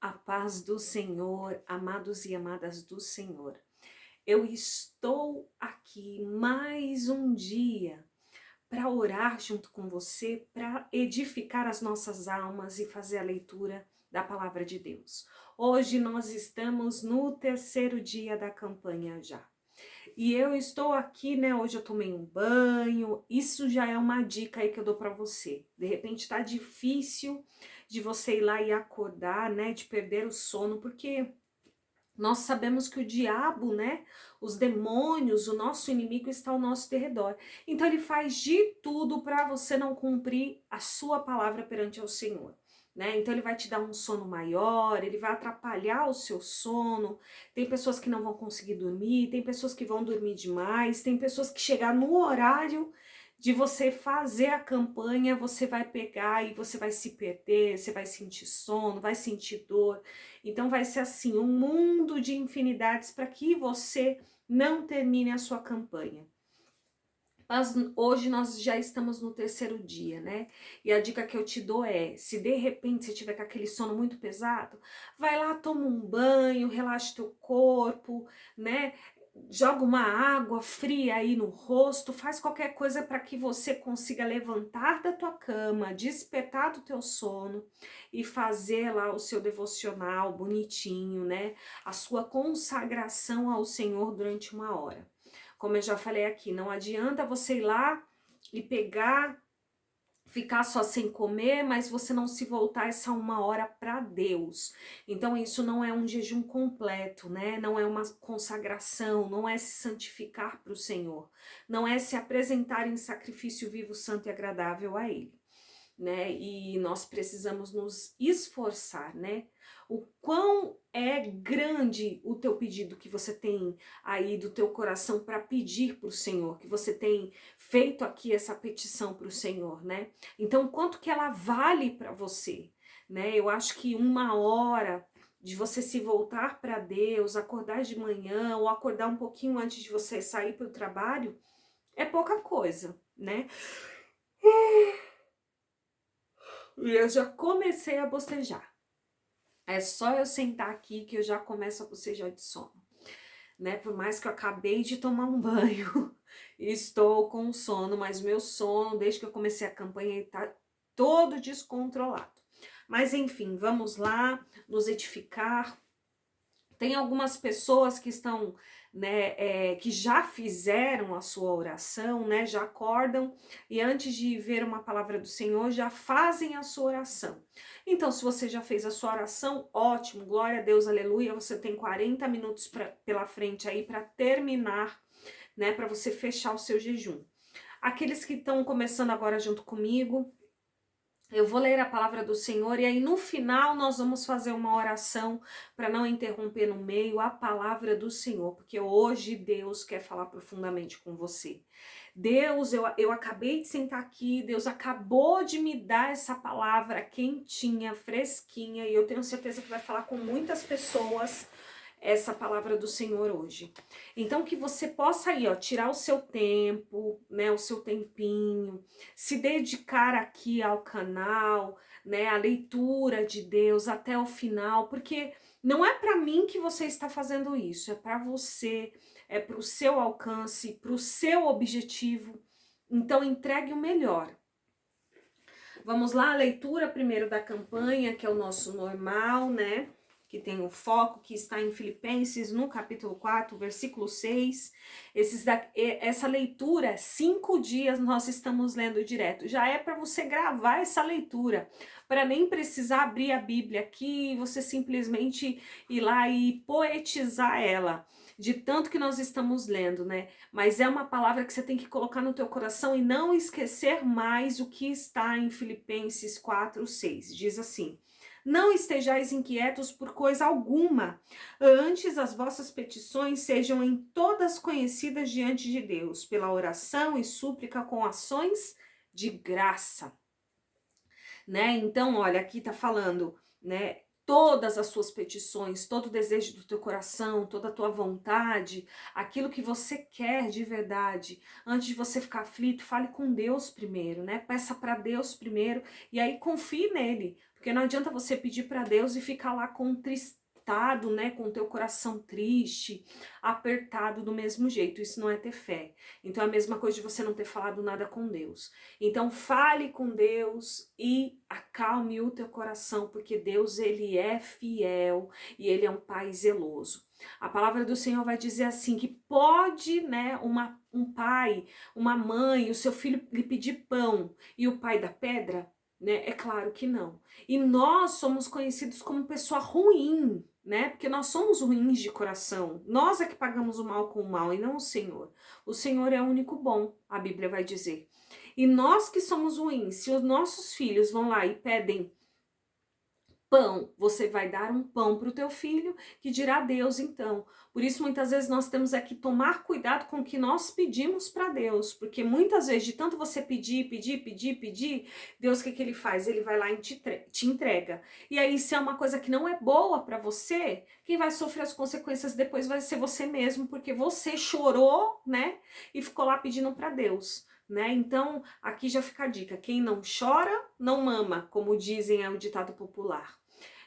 A paz do Senhor, amados e amadas do Senhor. Eu estou aqui mais um dia para orar junto com você, para edificar as nossas almas e fazer a leitura da palavra de Deus. Hoje nós estamos no terceiro dia da campanha já. E eu estou aqui, né? Hoje eu tomei um banho. Isso já é uma dica aí que eu dou para você. De repente tá difícil de você ir lá e acordar, né? De perder o sono, porque nós sabemos que o diabo, né? Os demônios, o nosso inimigo está ao nosso derredor. Então ele faz de tudo para você não cumprir a sua palavra perante ao Senhor. Né? Então ele vai te dar um sono maior, ele vai atrapalhar o seu sono. Tem pessoas que não vão conseguir dormir, tem pessoas que vão dormir demais, tem pessoas que chegar no horário de você fazer a campanha, você vai pegar e você vai se perder, você vai sentir sono, vai sentir dor. Então vai ser assim, um mundo de infinidades para que você não termine a sua campanha. Mas hoje nós já estamos no terceiro dia, né? E a dica que eu te dou é, se de repente você tiver com aquele sono muito pesado, vai lá, toma um banho, relaxa teu corpo, né? Joga uma água fria aí no rosto, faz qualquer coisa para que você consiga levantar da tua cama, despertar do teu sono e fazer lá o seu devocional bonitinho, né? A sua consagração ao Senhor durante uma hora. Como eu já falei aqui, não adianta você ir lá e pegar, ficar só sem comer, mas você não se voltar essa uma hora para Deus. Então isso não é um jejum completo, né? Não é uma consagração, não é se santificar para o Senhor, não é se apresentar em sacrifício vivo, santo e agradável a Ele. Né? E nós precisamos nos esforçar, né? O quão é grande o teu pedido que você tem aí do teu coração para pedir para o Senhor, que você tem feito aqui essa petição para o Senhor, né? Então, quanto que ela vale para você, né? Eu acho que uma hora de você se voltar para Deus, acordar de manhã ou acordar um pouquinho antes de você sair para o trabalho, é pouca coisa, né? E eu já comecei a bocejar. É só eu sentar aqui que eu já começo a bocejar de sono, né? Por mais que eu acabei de tomar um banho, estou com sono, mas meu sono, desde que eu comecei a campanha, está todo descontrolado. Mas enfim, vamos lá nos edificar. Tem algumas pessoas que estão, né, que já fizeram a sua oração, né, já acordam e antes de ver uma palavra do Senhor, já fazem a sua oração. Então, se você já fez a sua oração, ótimo, glória a Deus, aleluia, você tem 40 minutos pela frente aí para terminar, né, para você fechar o seu jejum. Aqueles que estão começando agora junto comigo, eu vou ler a palavra do Senhor e aí no final nós vamos fazer uma oração para não interromper no meio a palavra do Senhor, porque hoje Deus quer falar profundamente com você. Deus, eu acabei de sentar aqui, Deus acabou de me dar essa palavra quentinha, fresquinha, e eu tenho certeza que vai falar com muitas pessoas essa palavra do Senhor hoje. Então que você possa aí, ó, tirar o seu tempo, né, o seu tempinho, se dedicar aqui ao canal, né, à leitura de Deus até o final, porque não é para mim que você está fazendo isso, é para você, é para o seu alcance, para o seu objetivo. Então entregue o melhor. Vamos lá, a leitura primeiro da campanha, que é o nosso normal, né? Que tem o foco, que está em Filipenses, no capítulo 4, versículo 6. Essa leitura, 5 dias nós estamos lendo direto. Já é para você gravar essa leitura, para nem precisar abrir a Bíblia aqui, você simplesmente ir lá e poetizar ela, de tanto que nós estamos lendo, né? Mas é uma palavra que você tem que colocar no teu coração e não esquecer mais o que está em Filipenses 4, 6. Diz assim: não estejais inquietos por coisa alguma, antes as vossas petições sejam em todas conhecidas diante de Deus, pela oração e súplica com ações de graça. Né? Então, olha, aqui tá falando, né? Todas as suas petições, todo o desejo do teu coração, toda a tua vontade, aquilo que você quer de verdade, antes de você ficar aflito, fale com Deus primeiro, né? Peça para Deus primeiro e aí confie nele, Porque não adianta você pedir para Deus e ficar lá contristado, né, com o teu coração triste, apertado do mesmo jeito. Isso não é ter fé. Então é a mesma coisa de você não ter falado nada com Deus. Então fale com Deus e acalme o teu coração, porque Deus, ele é fiel e ele é um pai zeloso. A palavra do Senhor vai dizer assim, que pode, né, um pai, uma mãe, o seu filho lhe pedir pão e o pai da pedra? Né? É claro que não. E nós somos conhecidos como pessoa ruim, né? Porque nós somos ruins de coração. Nós é que pagamos o mal com o mal e não o Senhor. O Senhor é o único bom, a Bíblia vai dizer. E nós que somos ruins, se os nossos filhos vão lá e pedem pão, você vai dar um pão para o teu filho, que dirá Deus então. Por isso muitas vezes nós temos que tomar cuidado com o que nós pedimos para Deus, porque muitas vezes de tanto você pedir, Deus o que ele faz? Ele vai lá e te entrega. E aí se é uma coisa que não é boa para você, quem vai sofrer as consequências depois vai ser você mesmo, porque você chorou, né? E ficou lá pedindo para Deus. Né? Então, aqui já fica a dica, quem não chora, não mama, como dizem, é o ditado popular.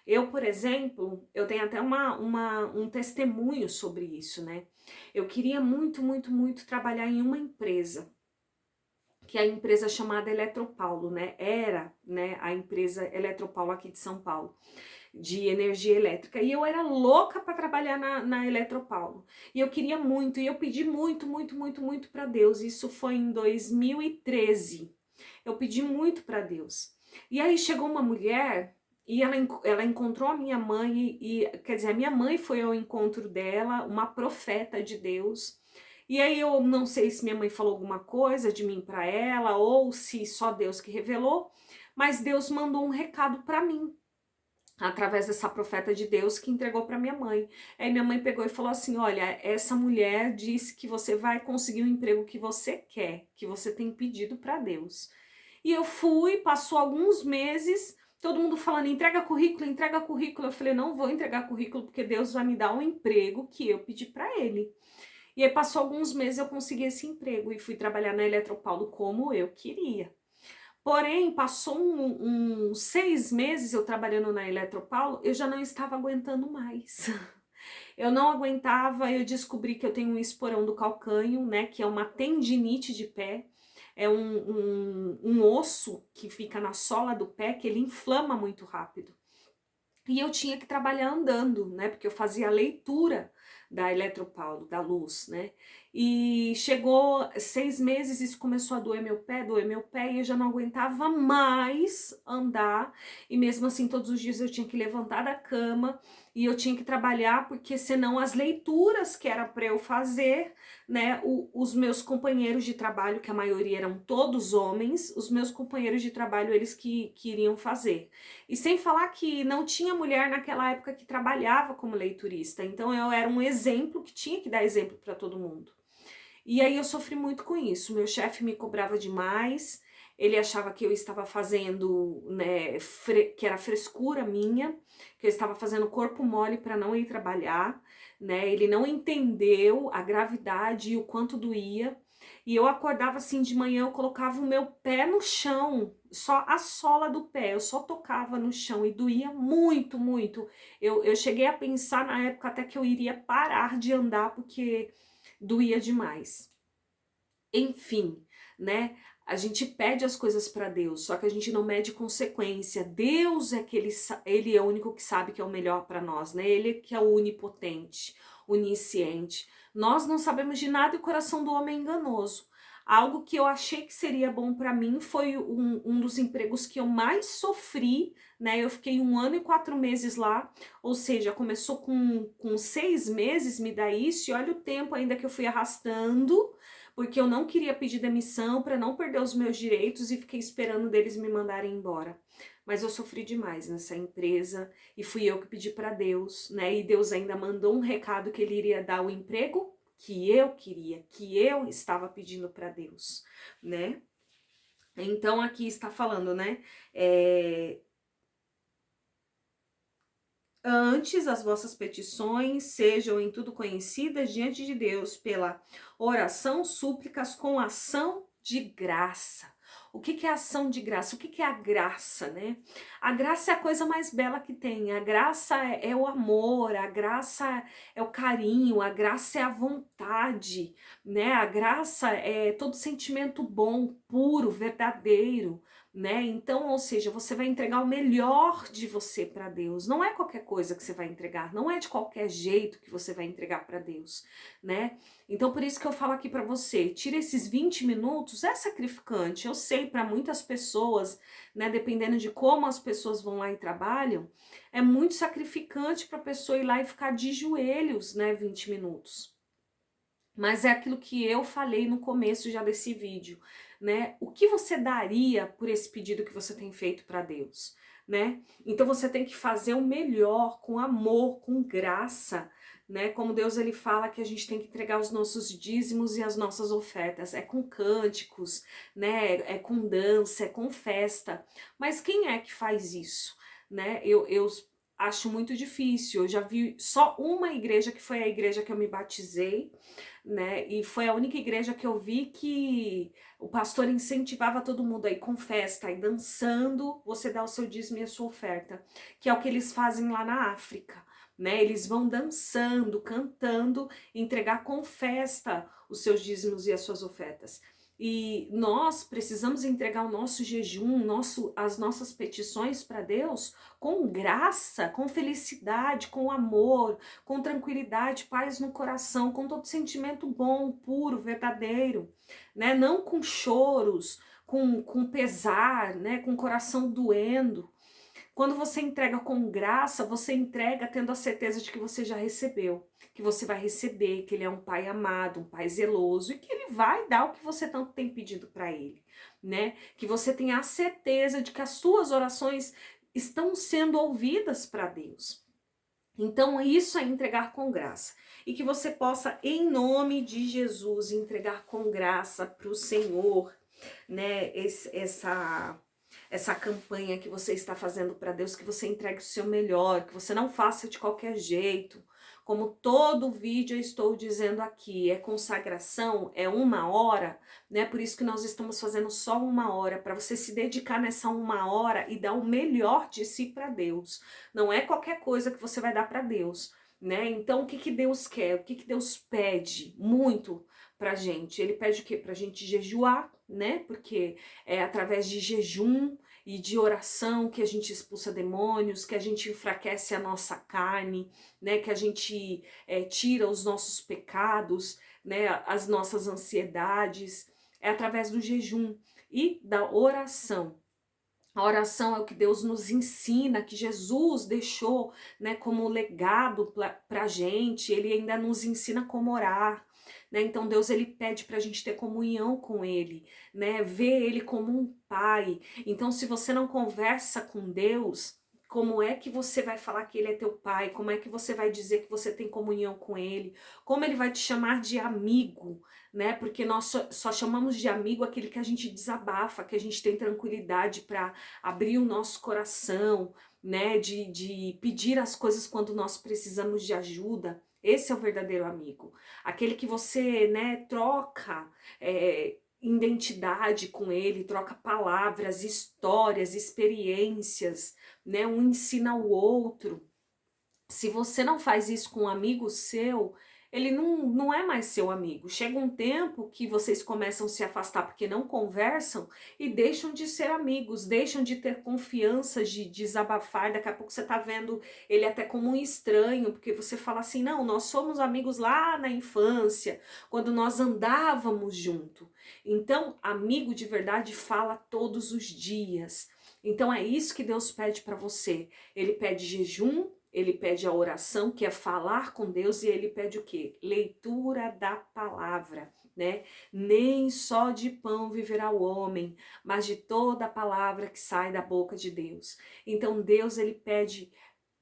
Eu, por exemplo, eu tenho até um testemunho sobre isso, né? Eu queria muito, muito, muito trabalhar em uma empresa, que é a empresa chamada Eletropaulo, né? Era, né, a empresa Eletropaulo aqui de São Paulo, de energia elétrica. E eu era louca para trabalhar na Eletropaulo. E eu queria muito, e eu pedi muito, muito, muito, muito para Deus. Isso foi em 2013. Eu pedi muito para Deus. E aí chegou uma mulher e ela encontrou a minha mãe, quer dizer, a minha mãe foi ao encontro dela, uma profeta de Deus. E aí eu não sei se minha mãe falou alguma coisa de mim para ela, ou se só Deus que revelou, mas Deus mandou um recado para mim, através dessa profeta de Deus que entregou para minha mãe. Aí minha mãe pegou e falou assim, olha, essa mulher disse que você vai conseguir o emprego que você quer, que você tem pedido para Deus. E eu fui, passou alguns meses, todo mundo falando, entrega currículo, entrega currículo. Eu falei, não vou entregar currículo porque Deus vai me dar um emprego que eu pedi para ele. E aí passou alguns meses, eu consegui esse emprego e fui trabalhar na Eletropaulo como eu queria. Porém, passou uns 6 meses eu trabalhando na Eletropaulo, eu já não estava aguentando mais. Eu não aguentava, eu descobri que eu tenho um esporão do calcânio, né, que é uma tendinite de pé, é um osso que fica na sola do pé, que ele inflama muito rápido. E eu tinha que trabalhar andando, né, porque eu fazia a leitura da Eletropaulo, da luz, né, e chegou 6 meses, isso começou a doer meu pé, e eu já não aguentava mais andar, e mesmo assim todos os dias eu tinha que levantar da cama, e eu tinha que trabalhar, porque senão as leituras que era para eu fazer, né, os meus companheiros de trabalho, que a maioria eram todos homens, os meus companheiros de trabalho, eles que iriam fazer. E sem falar que não tinha mulher naquela época que trabalhava como leiturista, então eu era um exemplo que tinha que dar exemplo para todo mundo. E aí eu sofri muito com isso, meu chefe me cobrava demais, ele achava que eu estava fazendo, né, que era frescura minha, que eu estava fazendo corpo mole para não ir trabalhar, né, ele não entendeu a gravidade e o quanto doía, e eu acordava assim de manhã, eu colocava o meu pé no chão, só a sola do pé, eu só tocava no chão e doía muito, muito. Eu cheguei a pensar na época até que eu iria parar de andar porque doía demais. Enfim, né? A gente pede as coisas para Deus, só que a gente não mede consequência. Deus é que ele é o único que sabe que é o melhor para nós, né? Ele que é o onipotente, onisciente. Nós não sabemos de nada e o coração do homem é enganoso. Algo que eu achei que seria bom para mim foi um dos empregos que eu mais sofri, né? Eu fiquei 1 ano e 4 meses lá, ou seja, começou com 6 meses me dá isso, e olha o tempo ainda que eu fui arrastando, porque eu não queria pedir demissão para não perder os meus direitos e fiquei esperando deles me mandarem embora. Mas eu sofri demais nessa empresa e fui eu que pedi para Deus, né? E Deus ainda mandou um recado que ele iria dar o emprego que eu queria, que eu estava pedindo para Deus, né? Então aqui está falando, né? Antes as vossas petições sejam em tudo conhecidas diante de Deus pela oração, súplicas com ação de graça. O que que é ação de graça? O que que é a graça, né? A graça é a coisa mais bela que tem. A graça é o amor, a graça é o carinho, a graça é a vontade, né? A graça é todo sentimento bom, puro, verdadeiro, né? Então, ou seja, você vai entregar o melhor de você para Deus. Não é qualquer coisa que você vai entregar, não é de qualquer jeito que você vai entregar para Deus, né? Então, por isso que eu falo aqui para você, tira esses 20 minutos, é sacrificante. Eu sei, para muitas pessoas, né, dependendo de como as pessoas vão lá e trabalham, é muito sacrificante para a pessoa ir lá e ficar de joelhos, né, 20 minutos. Mas é aquilo que eu falei no começo já desse vídeo, né? O que você daria por esse pedido que você tem feito para Deus, né? Então você tem que fazer o melhor, com amor, com graça, né? Como Deus ele fala que a gente tem que entregar os nossos dízimos e as nossas ofertas, é com cânticos, né? É com dança, é com festa. Mas quem é que faz isso, né? Eu acho muito difícil. Eu já vi só uma igreja, que foi a igreja que eu me batizei, né? E foi a única igreja que eu vi que o pastor incentivava todo mundo aí com festa, aí dançando, você dá o seu dízimo e a sua oferta, que é o que eles fazem lá na África, né? Eles vão dançando, cantando, entregar com festa os seus dízimos e as suas ofertas. E nós precisamos entregar o nosso jejum, as nossas petições para Deus com graça, com felicidade, com amor, com tranquilidade, paz no coração, com todo sentimento bom, puro, verdadeiro, né? Não com choros, com pesar, né? Com o coração doendo. Quando você entrega com graça, você entrega tendo a certeza de que você já recebeu, que você vai receber, que ele é um pai amado, um pai zeloso e que ele vai dar o que você tanto tem pedido para ele, né? Que você tenha a certeza de que as suas orações estão sendo ouvidas para Deus. Então, isso é entregar com graça. E que você possa, em nome de Jesus, entregar com graça para o Senhor, né? Essa campanha que você está fazendo para Deus, que você entregue o seu melhor, que você não faça de qualquer jeito. Como todo vídeo eu estou dizendo aqui, é consagração, é 1 hora, né? Por isso que nós estamos fazendo só 1 hora, para você se dedicar nessa 1 hora e dar o melhor de si para Deus. Não é qualquer coisa que você vai dar para Deus, né? Então, o que que Deus quer? O que que Deus pede muito pra gente? Ele pede o quê? Pra gente jejuar, né? Porque é através de jejum e de oração que a gente expulsa demônios, que a gente enfraquece a nossa carne, né? Que a gente tira os nossos pecados, né? As nossas ansiedades. É através do jejum e da oração. A oração é o que Deus nos ensina, que Jesus deixou, né, como legado para a gente. Ele ainda nos ensina como orar, né? Então Deus ele pede para a gente ter comunhão com Ele, né? Ver Ele como um pai. Então se você não conversa com Deus, como é que você vai falar que Ele é teu pai? Como é que você vai dizer que você tem comunhão com Ele? Como Ele vai te chamar de amigo? Né? Porque nós só chamamos de amigo aquele que a gente desabafa, que a gente tem tranquilidade para abrir o nosso coração, né? De pedir as coisas quando nós precisamos de ajuda. Esse é o verdadeiro amigo. Aquele que você, né, troca identidade com ele, troca palavras, histórias, experiências, né? Um ensina ao outro. Se você não faz isso com um amigo seu, ele não é mais seu amigo. Chega um tempo que vocês começam a se afastar porque não conversam e deixam de ser amigos, deixam de ter confiança, de desabafar. Daqui a pouco você tá vendo ele até como um estranho, porque você fala assim, não, nós somos amigos lá na infância, quando nós andávamos junto. Então, amigo de verdade fala todos os dias. Então é isso que Deus pede para você. Ele pede jejum, ele pede a oração, que é falar com Deus, e ele pede o quê? Leitura da palavra, né? Nem só de pão viverá o homem, mas de toda a palavra que sai da boca de Deus. Então Deus, ele pede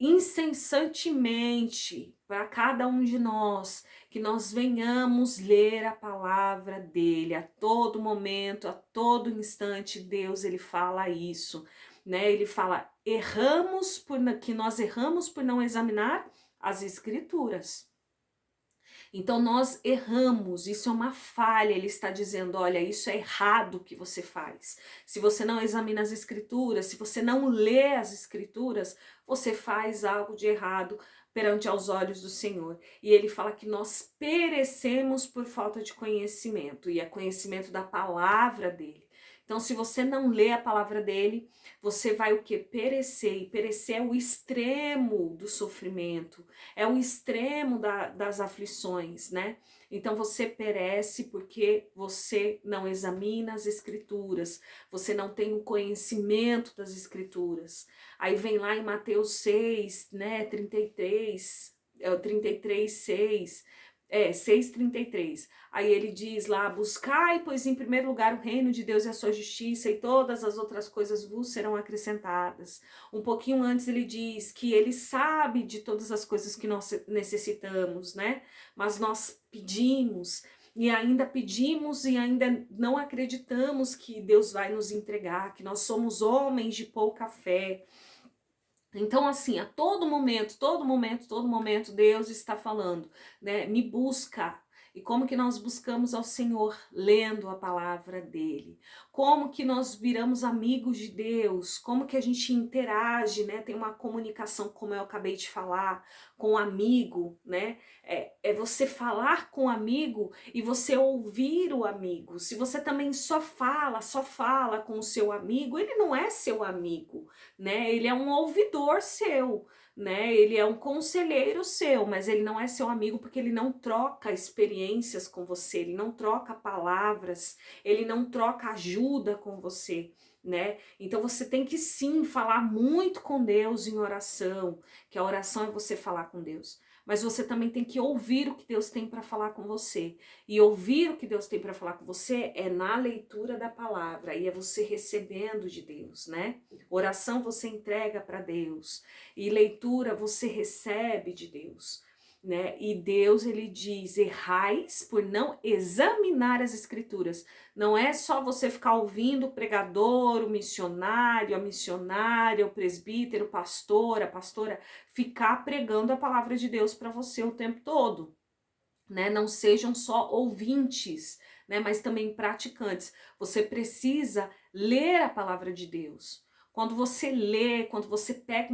incessantemente para cada um de nós que nós venhamos ler a palavra dele a todo momento, a todo instante. Deus, ele fala isso, né? Ele fala que nós erramos por não examinar as escrituras. Então nós erramos, isso é uma falha, ele está dizendo, olha, isso é errado o que você faz. Se você não examina as escrituras, se você não lê as escrituras, você faz algo de errado perante aos olhos do Senhor. E ele fala que nós perecemos por falta de conhecimento, e é conhecimento da palavra dele. Então, se você não lê a palavra dele, você vai o que? Perecer. E perecer é o extremo do sofrimento, é o extremo das aflições, né? Então você perece porque você não examina as escrituras, você não tem o conhecimento das escrituras. Aí vem lá em Mateus 6, né, 33, 33, 6, 6:33. Aí ele diz lá, buscai, pois em primeiro lugar o reino de Deus e a sua justiça, e todas as outras coisas vos serão acrescentadas. Um pouquinho antes ele diz que ele sabe de todas as coisas que nós necessitamos, né? Mas nós pedimos e ainda não acreditamos que Deus vai nos entregar, que nós somos homens de pouca fé. Então, assim, a todo momento, todo momento, todo momento, Deus está falando, né? Me busca. E como que nós buscamos ao Senhor? Lendo a palavra dele. Como que nós viramos amigos de Deus? Como que a gente interage, né? Tem uma comunicação, como eu acabei de falar, com um amigo, né? É você falar com o amigo e você ouvir o amigo. Se você também só fala com o seu amigo, ele não é seu amigo, né? Ele é um ouvidor seu, né? Ele é um conselheiro seu, mas ele não é seu amigo porque ele não troca experiências com você, ele não troca palavras, ele não troca ajuda com você, né? Então você tem que sim falar muito com Deus em oração, que a oração é você falar com Deus. Mas você também tem que ouvir o que Deus tem para falar com você. E ouvir o que Deus tem para falar com você é na leitura da palavra, e é você recebendo de Deus, né? Oração você entrega para Deus, e leitura você recebe de Deus, né? E Deus, ele diz, errais por não examinar as escrituras. Não é só você ficar ouvindo o pregador, o missionário, a missionária, o presbítero, o pastor, a pastora, ficar pregando a palavra de Deus para você o tempo todo, né? Não sejam só ouvintes, né? Mas também praticantes. Você precisa ler a palavra de Deus. Quando você lê, quando você pega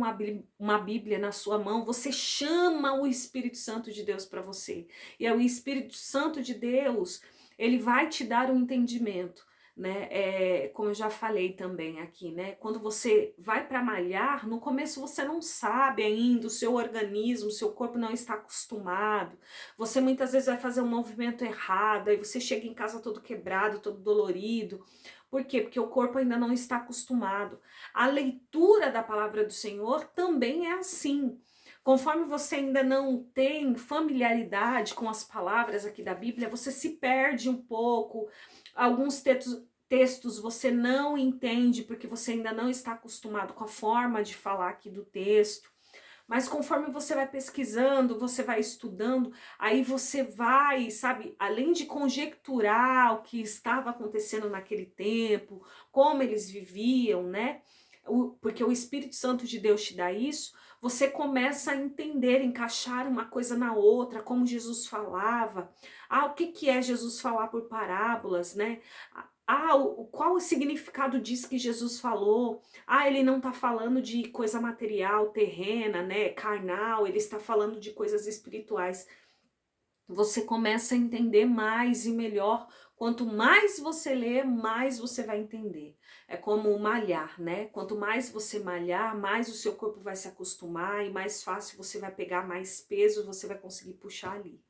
uma Bíblia na sua mão, você chama o Espírito Santo de Deus para você. E é o Espírito Santo de Deus, ele vai te dar um entendimento, né? Como eu já falei também aqui, né? Quando você vai para malhar, no começo você não sabe ainda, o seu organismo, o seu corpo não está acostumado. Você muitas vezes vai fazer um movimento errado, aí você chega em casa todo quebrado, todo dolorido. Por quê? Porque o corpo ainda não está acostumado. A leitura da palavra do Senhor também é assim. Conforme você ainda não tem familiaridade com as palavras aqui da Bíblia, você se perde um pouco. Alguns textos você não entende porque você ainda não está acostumado com a forma de falar aqui do texto. Mas conforme você vai pesquisando, você vai estudando, aí você vai, sabe, além de conjecturar o que estava acontecendo naquele tempo, como eles viviam, né? Porque o Espírito Santo de Deus te dá isso, você começa a entender, encaixar uma coisa na outra, como Jesus falava. O que é Jesus falar por parábolas, né? Qual o significado disso que Jesus falou? Ele não está falando de coisa material, terrena, né, carnal, ele está falando de coisas espirituais. Você começa a entender mais e melhor. Quanto mais você lê, mais você vai entender. É como malhar, né? Quanto mais você malhar, mais o seu corpo vai se acostumar e mais fácil você vai pegar mais peso, você vai conseguir puxar ali.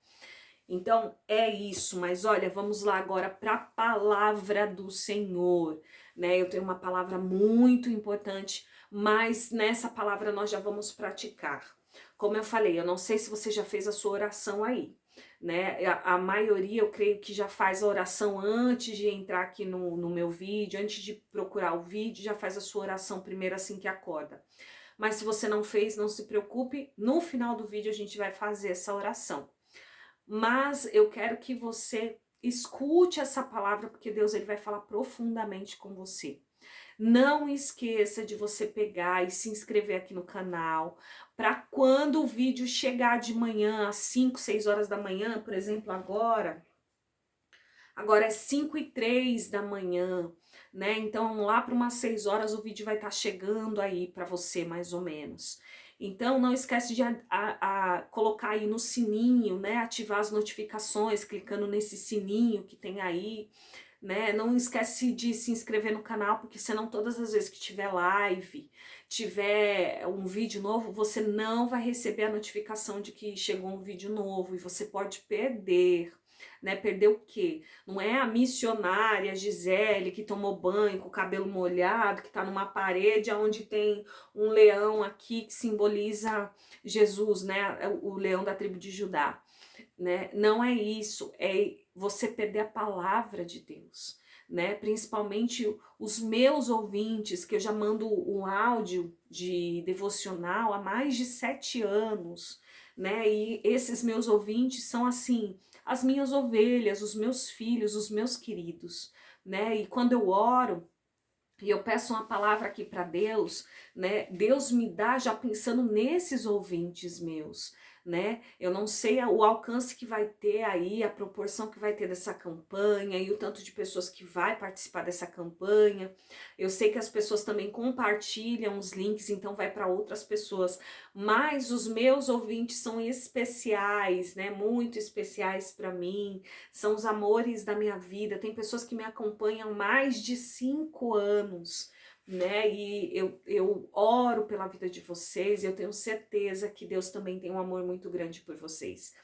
Então, é isso, mas olha, vamos lá agora para a palavra do Senhor, né? Eu tenho uma palavra muito importante, mas nessa palavra nós já vamos praticar. Como eu falei, eu não sei se você já fez a sua oração aí, né? A maioria, eu creio que já faz a oração antes de entrar aqui no meu vídeo, antes de procurar o vídeo, já faz a sua oração primeiro assim que acorda. Mas se você não fez, não se preocupe, no final do vídeo a gente vai fazer essa oração. Mas eu quero que você escute essa palavra, porque Deus ele vai falar profundamente com você. Não esqueça de você pegar e se inscrever aqui no canal, para quando o vídeo chegar de manhã, às 5, 6 horas da manhã, por exemplo, agora é 5:03 da manhã, né? Então, lá para umas 6 horas o vídeo vai estar chegando aí para você, mais ou menos. Então, não esquece de colocar aí no sininho, né? Ativar as notificações, clicando nesse sininho que tem aí, né? Não esquece de se inscrever no canal, porque senão todas as vezes que tiver live, tiver um vídeo novo, você não vai receber a notificação de que chegou um vídeo novo e você pode perder. Né, perder o quê? Não é a missionária Gisele que tomou banho com o cabelo molhado, que tá numa parede onde tem um leão aqui que simboliza Jesus, né? O leão da tribo de Judá, né? Não é isso, é você perder a palavra de Deus, né? Principalmente os meus ouvintes, que eu já mando um áudio de devocional há mais de 7 anos, né? E esses meus ouvintes são assim, as minhas ovelhas, os meus filhos, os meus queridos, né? E quando eu oro e eu peço uma palavra aqui para Deus, né? Deus me dá já pensando nesses ouvintes meus, né? Eu não sei o alcance que vai ter aí, a proporção que vai ter dessa campanha e o tanto de pessoas que vai participar dessa campanha. Eu sei que as pessoas também compartilham os links, então vai para outras pessoas, mas os meus ouvintes são especiais, né? Muito especiais para mim, são os amores da minha vida. Tem pessoas que me acompanham há mais de 5 anos, né? E eu oro pela vida de vocês, eu tenho certeza que Deus também tem um amor muito grande por vocês.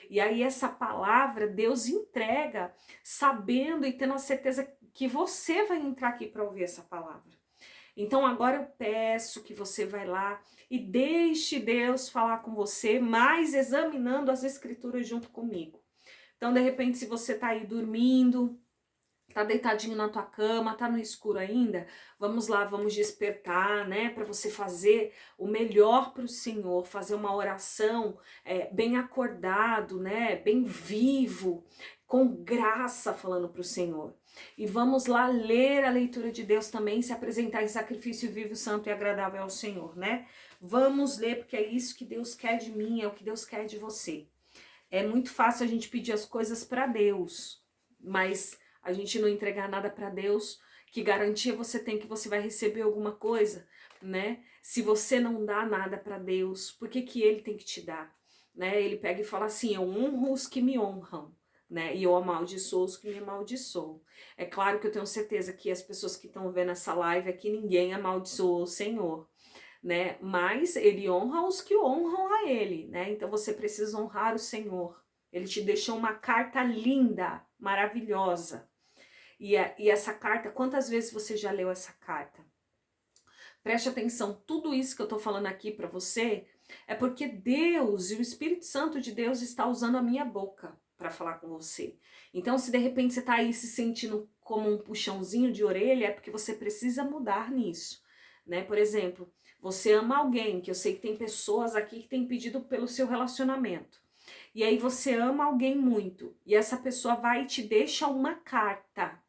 E aí essa palavra Deus entrega sabendo e tendo a certeza que você vai entrar aqui para ouvir essa palavra. Então agora eu peço que você vai lá e deixe Deus falar com você, mas examinando as escrituras junto comigo. Então, de repente, se você tá aí dormindo, tá deitadinho na tua cama, tá no escuro ainda, vamos lá, vamos despertar, né, para você fazer o melhor para o Senhor, fazer uma oração bem acordado, né, bem vivo, com graça, falando para o Senhor. E vamos lá ler a leitura de Deus também, se apresentar em sacrifício vivo, santo e agradável ao Senhor, né? Vamos ler, porque é isso que Deus quer de mim, é o que Deus quer de você. É muito fácil a gente pedir as coisas para Deus, mas a gente não entregar nada para Deus. Que garantia você tem que você vai receber alguma coisa, né? Se você não dá nada para Deus, por que que Ele tem que te dar? Né? Ele pega e fala assim: eu honro os que me honram, né? E eu amaldiçoo os que me amaldiçoam. É claro que eu tenho certeza que as pessoas que estão vendo essa live aqui, ninguém amaldiçoou o Senhor, né? Mas ele honra os que honram a ele, né? Então você precisa honrar o Senhor. Ele te deixou uma carta linda, maravilhosa. E essa carta, quantas vezes você já leu essa carta? Preste atenção, tudo isso que eu tô falando aqui para você é porque Deus e o Espírito Santo de Deus está usando a minha boca para falar com você. Então, se de repente você tá aí se sentindo como um puxãozinho de orelha, é porque você precisa mudar nisso, né? Por exemplo, você ama alguém, que eu sei que tem pessoas aqui que têm pedido pelo seu relacionamento. E aí você ama alguém muito, e essa pessoa vai e te deixa uma carta.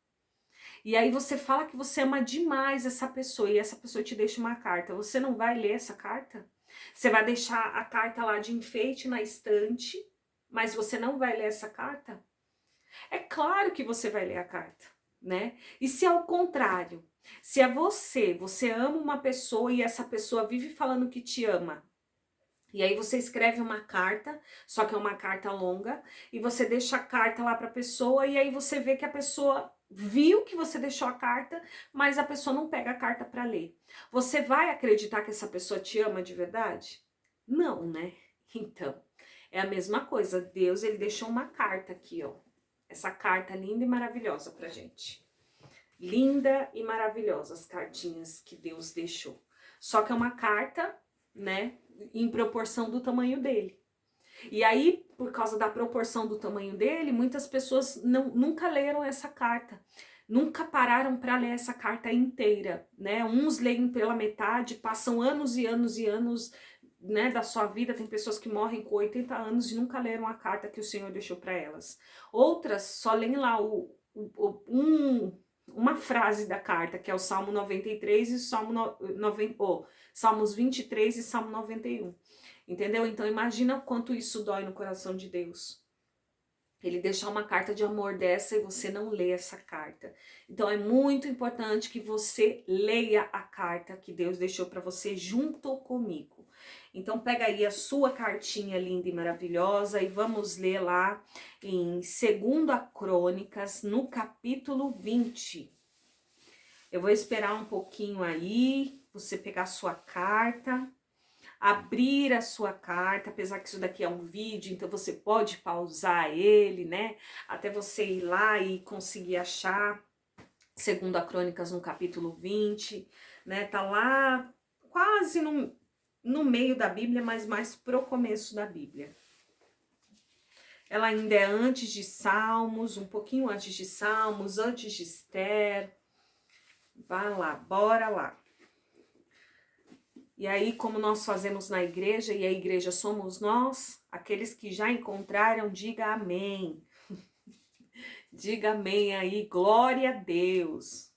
E aí você fala que você ama demais essa pessoa e essa pessoa te deixa uma carta. Você não vai ler essa carta? Você vai deixar a carta lá de enfeite na estante, mas você não vai ler essa carta? É claro que você vai ler a carta, né? E se ao contrário, se é você ama uma pessoa e essa pessoa vive falando que te ama, e aí você escreve uma carta, só que é uma carta longa, e você deixa a carta lá para a pessoa, e aí você vê que a pessoa viu que você deixou a carta, mas a pessoa não pega a carta para ler. Você vai acreditar que essa pessoa te ama de verdade? Não, né? Então, é a mesma coisa. Deus, ele deixou uma carta aqui, ó. Essa carta linda e maravilhosa pra gente. Linda e maravilhosa as cartinhas que Deus deixou. Só que é uma carta, né, em proporção do tamanho dele. E aí, por causa da proporção do tamanho dele, muitas pessoas nunca leram essa carta. Nunca pararam para ler essa carta inteira, né? Uns leem pela metade, passam anos e anos e anos, né, da sua vida. Tem pessoas que morrem com 80 anos e nunca leram a carta que o Senhor deixou para elas. Outras só leem lá um uma frase da carta, que é o Salmo 93 e Salmos 23 e Salmo 91. Entendeu? Então imagina o quanto isso dói no coração de Deus. Ele deixar uma carta de amor dessa e você não lê essa carta. Então é muito importante que você leia a carta que Deus deixou para você junto comigo. Então pega aí a sua cartinha linda e maravilhosa e vamos ler lá em 2 Crônicas, no capítulo 20. Eu vou esperar um pouquinho aí, você pegar a sua carta, abrir a sua carta, apesar que isso daqui é um vídeo, então você pode pausar ele, né? Até você ir lá e conseguir achar 2 Crônicas no capítulo 20, né? Tá lá quase no meio da Bíblia, mas mais pro começo da Bíblia. Ela ainda é antes de Salmos, um pouquinho antes de Salmos, antes de Esther. Vai lá, bora lá. E aí, como nós fazemos na igreja, e a igreja somos nós, aqueles que já encontraram, diga amém. Diga amém aí, glória a Deus.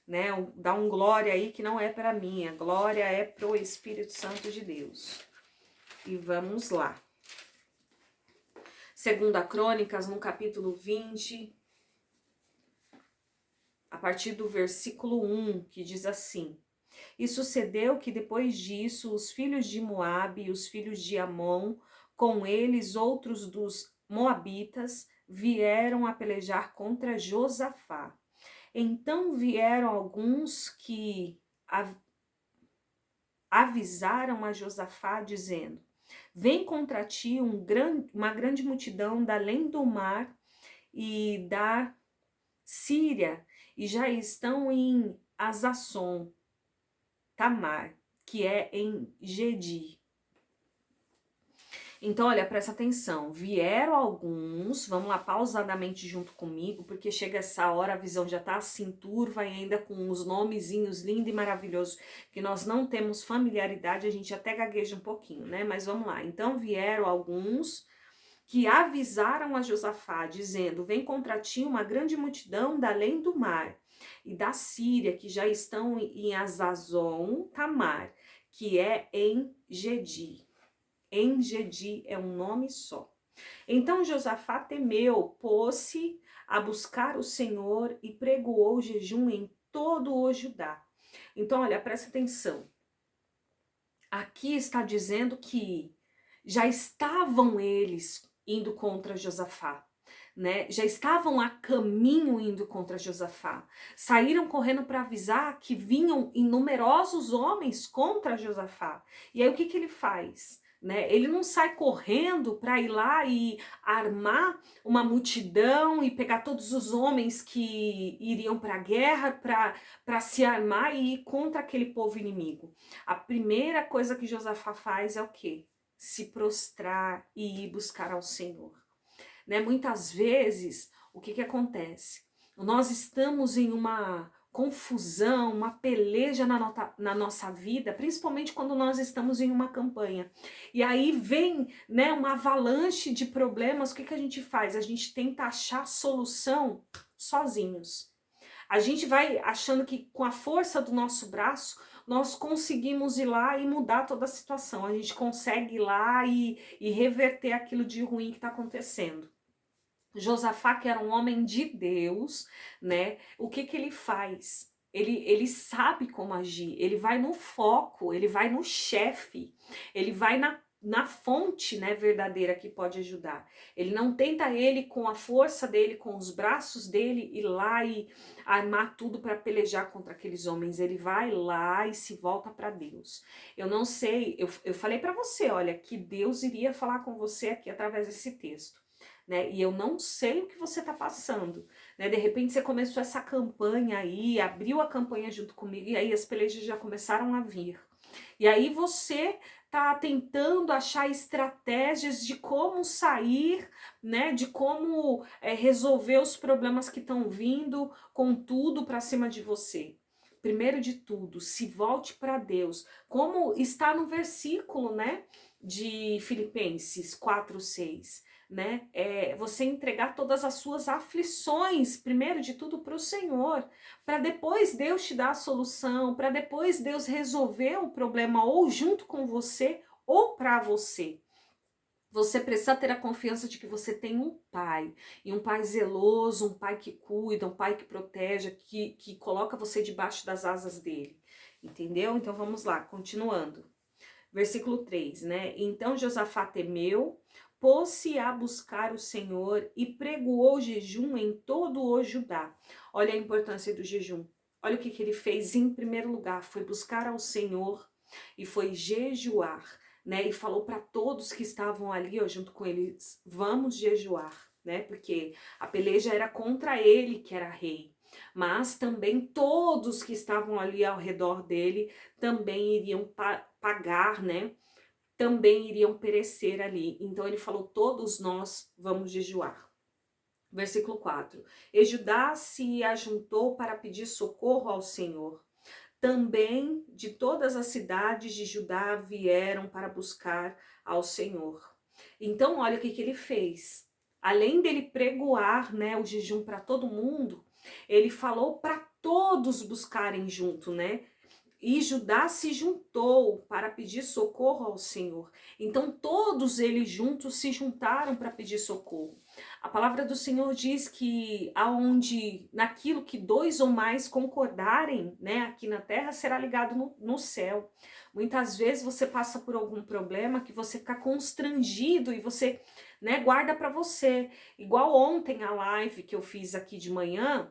Né? Dá um glória aí que não é para mim, a glória é pro Espírito Santo de Deus. E vamos lá. 2 Crônicas, no capítulo 20, a partir do versículo 1, que diz assim: E sucedeu que depois disso os filhos de Moabe e os filhos de Amon, com eles outros dos Moabitas, vieram a pelejar contra Josafá. Então vieram alguns que avisaram a Josafá, dizendo: Vem contra ti uma grande multidão da além do mar e da Síria, e já estão em Azazon Tamar, que é em Gedi. Então, olha, presta atenção. Vieram alguns, vamos lá pausadamente junto comigo, porque chega essa hora, a visão já tá assim turva e ainda com uns nomezinhos lindos e maravilhosos que nós não temos familiaridade, a gente até gagueja um pouquinho, né? Mas vamos lá. Então, vieram alguns que avisaram a Josafá, dizendo: Vem contra ti uma grande multidão da além do mar e da Síria, que já estão em Azazon Tamar, que é em Gedi. Em Gedi é um nome só. Então Josafá temeu, pôs-se a buscar o Senhor e pregoou jejum em todo o Judá. Então, olha, presta atenção. Aqui está dizendo que já estavam eles indo contra Josafá. Né, já estavam a caminho indo contra Josafá. Saíram correndo para avisar que vinham numerosos homens contra Josafá. E aí o que ele faz? Né? Ele não sai correndo para ir lá e armar uma multidão e pegar todos os homens que iriam para a guerra para se armar e ir contra aquele povo inimigo. A primeira coisa que Josafá faz é o quê? Se prostrar e ir buscar ao Senhor. Né? Muitas vezes, o que acontece? Nós estamos em uma confusão, uma peleja na nossa vida, principalmente quando nós estamos em uma campanha. E aí vem, né, uma avalanche de problemas, o que a gente faz? A gente tenta achar solução sozinhos. A gente vai achando que com a força do nosso braço, nós conseguimos ir lá e mudar toda a situação. A gente consegue ir lá e reverter aquilo de ruim que está acontecendo. Josafá, que era um homem de Deus, né? O que ele faz? Ele sabe como agir, ele vai no foco, ele vai no chefe, ele vai na fonte, né, verdadeira que pode ajudar. Ele não tenta ele com a força dele, com os braços dele, ir lá e armar tudo para pelejar contra aqueles homens. Ele vai lá e se volta para Deus. Eu não sei, eu falei para você, olha, que Deus iria falar com você aqui através desse texto. Né? E eu não sei o que você está passando, né? De repente você começou essa campanha aí, abriu a campanha junto comigo e aí as pelejas já começaram a vir. E aí você tá tentando achar estratégias de como sair, né? De como resolver os problemas que estão vindo com tudo para cima de você. primeiro de tudo, se volte para Deus, como está no versículo, né, de Filipenses 4:6, né? Você entregar todas as suas aflições, primeiro de tudo, para o Senhor, para depois Deus te dar a solução, para depois Deus resolver o problema ou junto com você ou para você. Você precisa ter a confiança de que você tem um pai, e um pai zeloso, um pai que cuida, um pai que protege, que coloca você debaixo das asas dele, entendeu? Então vamos lá, continuando. Versículo 3, né? Então Josafá temeu, pôs-se a buscar o Senhor e pregoou jejum em todo o Judá. Olha a importância do jejum. Olha o que ele fez em primeiro lugar, foi buscar ao Senhor e foi jejuar, né? E falou para todos que estavam ali, ó, junto com eles, vamos jejuar, né? Porque a peleja era contra ele, que era rei. Mas também todos que estavam ali ao redor dele também iriam pagar, né? Também iriam perecer ali. Então ele falou: todos nós vamos jejuar. Versículo 4. E Judá se ajuntou para pedir socorro ao Senhor. Também de todas as cidades de Judá vieram para buscar ao Senhor. Então, olha o que ele fez. Além dele pregoar, né, o jejum para todo mundo, ele falou para todos buscarem junto, né? E Judá se juntou para pedir socorro ao Senhor. Então todos eles juntos se juntaram para pedir socorro. A palavra do Senhor diz que aonde, naquilo que dois ou mais concordarem, né, aqui na terra, será ligado no céu. Muitas vezes você passa por algum problema que você fica constrangido e você, né, guarda para você. Igual ontem a live que eu fiz aqui de manhã,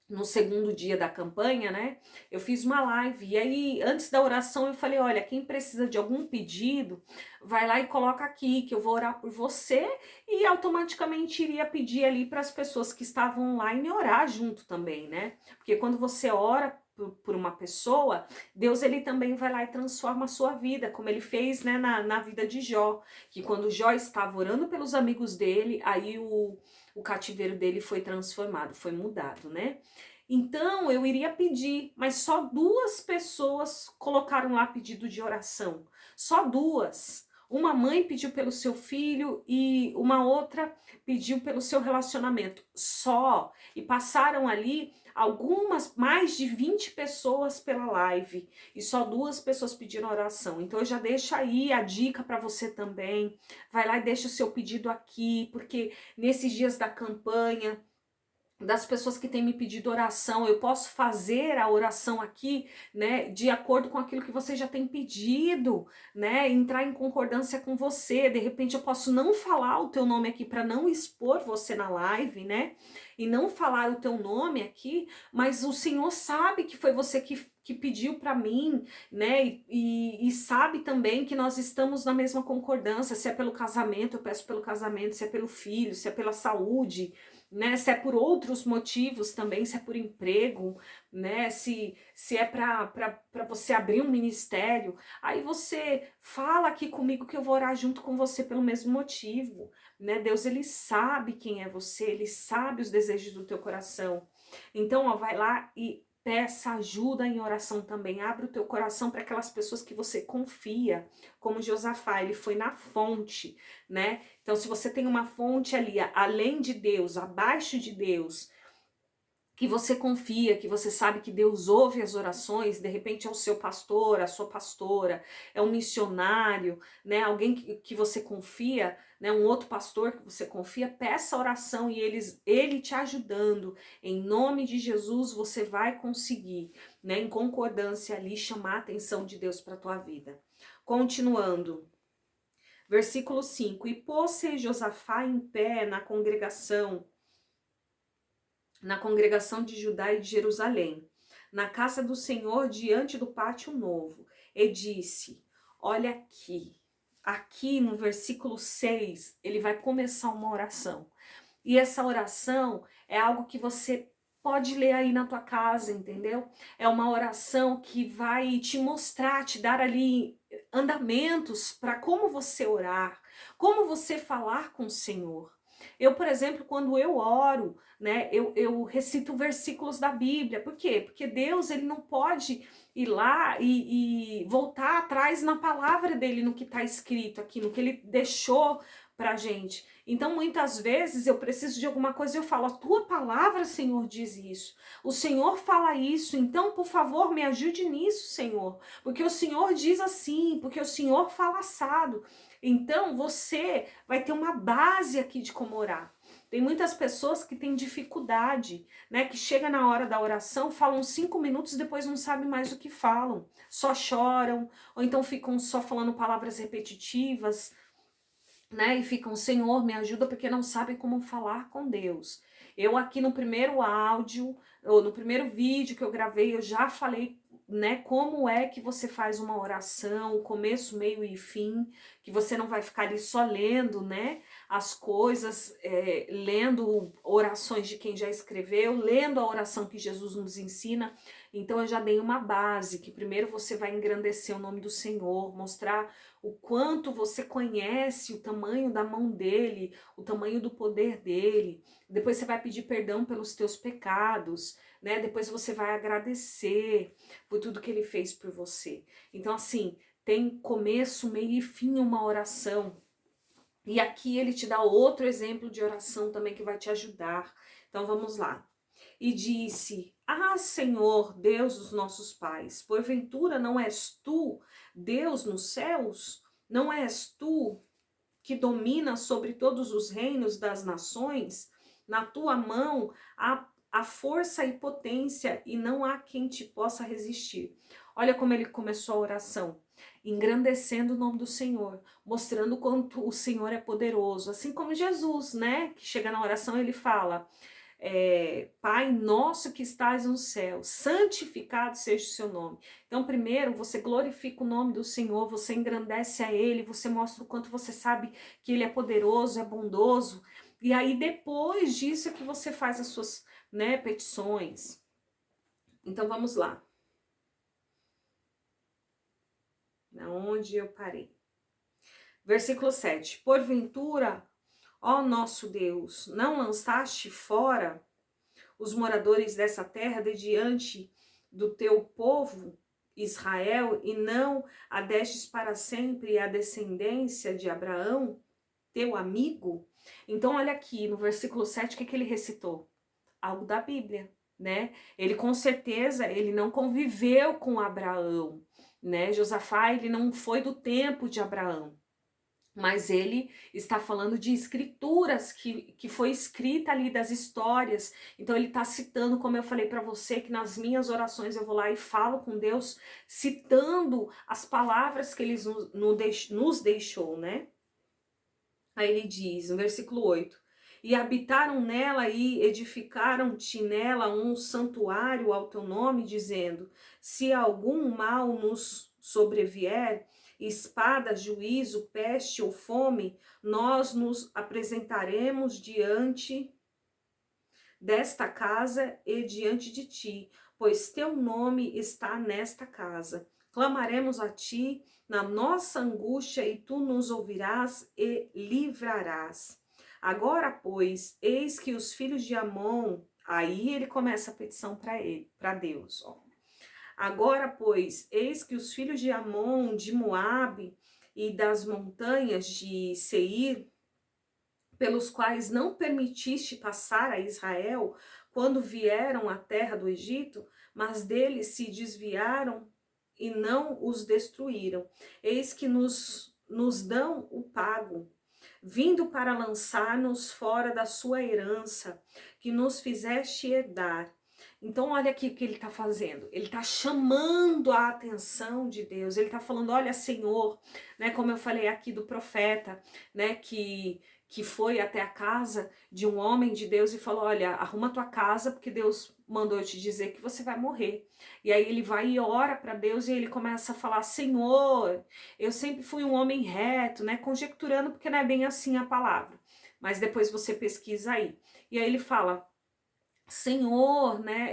no segundo dia da campanha, né? Eu fiz uma live e aí antes da oração eu falei, olha, quem precisa de algum pedido, vai lá e coloca aqui que eu vou orar por você, e automaticamente iria pedir ali para as pessoas que estavam online orar junto também, né? Porque quando você ora por uma pessoa, Deus ele também vai lá e transforma a sua vida, como ele fez, né, na vida de Jó, que quando Jó estava orando pelos amigos dele, aí o cativeiro dele foi transformado, foi mudado, né? Então eu iria pedir, mas só 2 pessoas colocaram lá pedido de oração. Só 2. Uma mãe pediu pelo seu filho e uma outra pediu pelo seu relacionamento. Só. E passaram ali algumas, mais de 20 pessoas pela live. E só 2 pessoas pediram oração. Então eu já deixo aí a dica para você também. Vai lá e deixa o seu pedido aqui, porque nesses dias da campanha, das pessoas que têm me pedido oração, eu posso fazer a oração aqui, né, de acordo com aquilo que você já tem pedido, né, entrar em concordância com você. De repente eu posso não falar o teu nome aqui para não expor você na live, né, e não falar o teu nome aqui, mas o Senhor sabe que foi você que pediu para mim, né, e sabe também que nós estamos na mesma concordância. Se é pelo casamento, eu peço pelo casamento, se é pelo filho, se é pela saúde, né, se é por outros motivos também, se é por emprego, né, se é para você abrir um ministério, aí você fala aqui comigo que eu vou orar junto com você pelo mesmo motivo, né? Deus, ele sabe quem é você, ele sabe os desejos do teu coração. Então, ó, vai lá e peça ajuda em oração também. Abre o teu coração para aquelas pessoas que você confia, como Josafá, ele foi na fonte, né? Então, se você tem uma fonte ali, além de Deus, abaixo de Deus, que você confia, que você sabe que Deus ouve as orações, de repente é o seu pastor, a sua pastora, é um missionário, né, alguém que você confia, né, um outro pastor que você confia, peça oração e ele te ajudando, em nome de Jesus você vai conseguir, né, em concordância ali, chamar a atenção de Deus para a tua vida. Continuando. Versículo 5, e pôs-se Josafá em pé na congregação de Judá e de Jerusalém, na casa do Senhor, diante do pátio novo, e disse, olha aqui no versículo 6, ele vai começar uma oração, e essa oração é algo que você pode ler aí na tua casa, entendeu? É uma oração que vai te mostrar, te dar ali andamentos para como você orar, como você falar com o Senhor. Eu, por exemplo, quando eu oro, né, eu recito versículos da Bíblia. Por quê? Porque Deus, ele não pode ir lá e voltar atrás na palavra dele, no que está escrito aqui, no que ele deixou pra gente. Então, muitas vezes eu preciso de alguma coisa e eu falo, a tua palavra, Senhor, diz isso. O Senhor fala isso, então, por favor, me ajude nisso, Senhor. Porque o Senhor diz assim, porque o Senhor fala assado. Então, você vai ter uma base aqui de como orar. Tem muitas pessoas que têm dificuldade, né? Que chega na hora da oração, falam 5 minutos, depois não sabem mais o que falam. Só choram, ou então ficam só falando palavras repetitivas, né? E ficam, Senhor, me ajuda, porque não sabem como falar com Deus. Eu aqui no primeiro áudio, ou no primeiro vídeo que eu gravei, eu já falei, né, como é que você faz uma oração, começo, meio e fim, que você não vai ficar ali só lendo, né, as coisas, lendo orações de quem já escreveu, lendo a oração que Jesus nos ensina. Então eu já dei uma base, que primeiro você vai engrandecer o nome do Senhor, mostrar o quanto você conhece o tamanho da mão dele, o tamanho do poder dele. Depois você vai pedir perdão pelos teus pecados, né? Depois você vai agradecer por tudo que ele fez por você. Então, assim, tem começo, meio e fim uma oração. E aqui ele te dá outro exemplo de oração também que vai te ajudar. Então, vamos lá. E disse: Ah, Senhor, Deus dos nossos pais, porventura não és tu Deus nos céus? Não és tu que domina sobre todos os reinos das nações? Na tua mão há força e potência, e não há quem te possa resistir. Olha como ele começou a oração, engrandecendo o nome do Senhor, mostrando quanto o Senhor é poderoso, assim como Jesus, né, que chega na oração ele fala, Pai nosso que estás no céu, santificado seja o seu nome. Então, primeiro, você glorifica o nome do Senhor, você engrandece a Ele, você mostra o quanto você sabe que Ele é poderoso, é bondoso. E aí, depois disso, é que você faz as suas, né, petições. Então, vamos lá. Onde eu parei? Versículo 7. Porventura, ó nosso Deus, não lançaste fora os moradores dessa terra de diante do teu povo Israel, e não a destes para sempre a descendência de Abraão, teu amigo? Então, olha aqui no versículo 7, o que ele recitou? Algo da Bíblia, né? Ele com certeza, ele não conviveu com Abraão, né? Josafá, ele não foi do tempo de Abraão. Mas ele está falando de escrituras que foi escrita ali, das histórias. Então ele está citando, como eu falei para você, que nas minhas orações eu vou lá e falo com Deus, citando as palavras que ele nos deixou, né? Aí ele diz, no versículo 8, e habitaram nela e edificaram-te nela um santuário ao teu nome, dizendo, se algum mal nos sobrevier, espada, juízo, peste ou fome, nós nos apresentaremos diante desta casa e diante de ti, pois teu nome está nesta casa. Clamaremos a ti na nossa angústia e tu nos ouvirás e livrarás. Agora, pois, eis que os filhos de Amon, aí ele começa a petição para Deus, ó. Agora, pois, eis que os filhos de Amon, de Moabe e das montanhas de Seir, pelos quais não permitiste passar a Israel quando vieram à terra do Egito, mas deles se desviaram e não os destruíram. Eis que nos dão o pago, vindo para lançar-nos fora da sua herança, que nos fizeste herdar. Então, olha aqui o que ele está fazendo. Ele está chamando a atenção de Deus. Ele está falando, olha, Senhor, né? Como eu falei aqui do profeta, né? Que foi até a casa de um homem de Deus e falou, olha, arruma tua casa, porque Deus mandou eu te dizer que você vai morrer. E aí ele vai e ora para Deus e ele começa a falar, Senhor, eu sempre fui um homem reto, né? Conjecturando, porque não é bem assim a palavra. Mas depois você pesquisa aí. E aí ele fala, Senhor, né,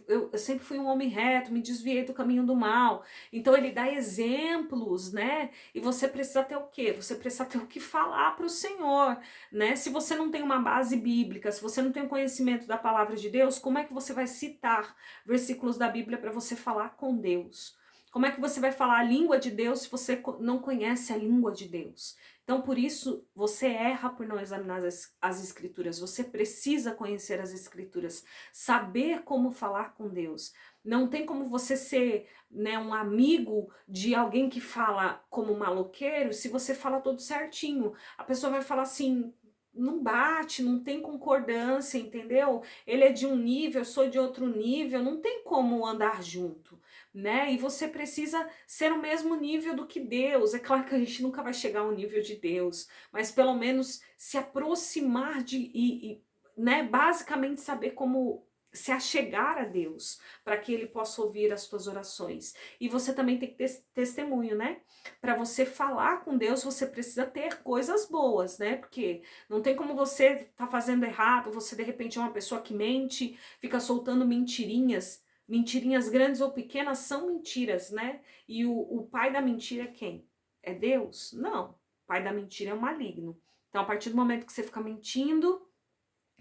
eu sempre fui um homem reto, me desviei do caminho do mal. Então ele dá exemplos, né? E você precisa ter o quê? Você precisa ter o que falar para o Senhor, né? Se você não tem uma base bíblica, se você não tem um conhecimento da palavra de Deus, como é que você vai citar versículos da Bíblia para você falar com Deus? Como é que você vai falar a língua de Deus se você não conhece a língua de Deus? Então, por isso, você erra por não examinar as escrituras. Você precisa conhecer as escrituras, saber como falar com Deus. Não tem como você ser, né, um amigo de alguém que fala como maloqueiro se você fala tudo certinho. A pessoa vai falar assim, não bate, não tem concordância, entendeu? Ele é de um nível, eu sou de outro nível, não tem como andar junto, né? E você precisa ser o mesmo nível do que Deus. É claro que a gente nunca vai chegar ao nível de Deus, mas pelo menos se aproximar né, basicamente saber como se achegar a Deus, para que ele possa ouvir as tuas orações. E você também tem que ter testemunho, né? Para você falar com Deus, você precisa ter coisas boas, né? Porque não tem como você tá fazendo errado, você de repente é uma pessoa que mente, fica soltando mentirinhas. Mentirinhas grandes ou pequenas são mentiras, né? E o pai da mentira é quem? É Deus? Não. O pai da mentira é o maligno. Então, a partir do momento que você fica mentindo,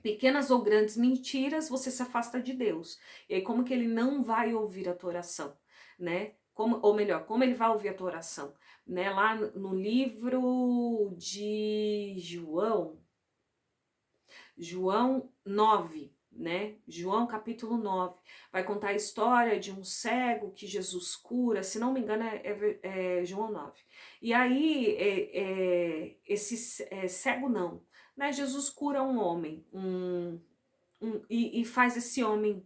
pequenas ou grandes mentiras, você se afasta de Deus. E aí, como que ele não vai ouvir a tua oração, né? Como, ou melhor, como ele vai ouvir a tua oração? Né? Lá no livro de João 9, né? João capítulo 9, vai contar a história de um cego que Jesus cura, se não me engano é João 9. E aí, esse cego não, né? Jesus cura um homem, e faz esse homem,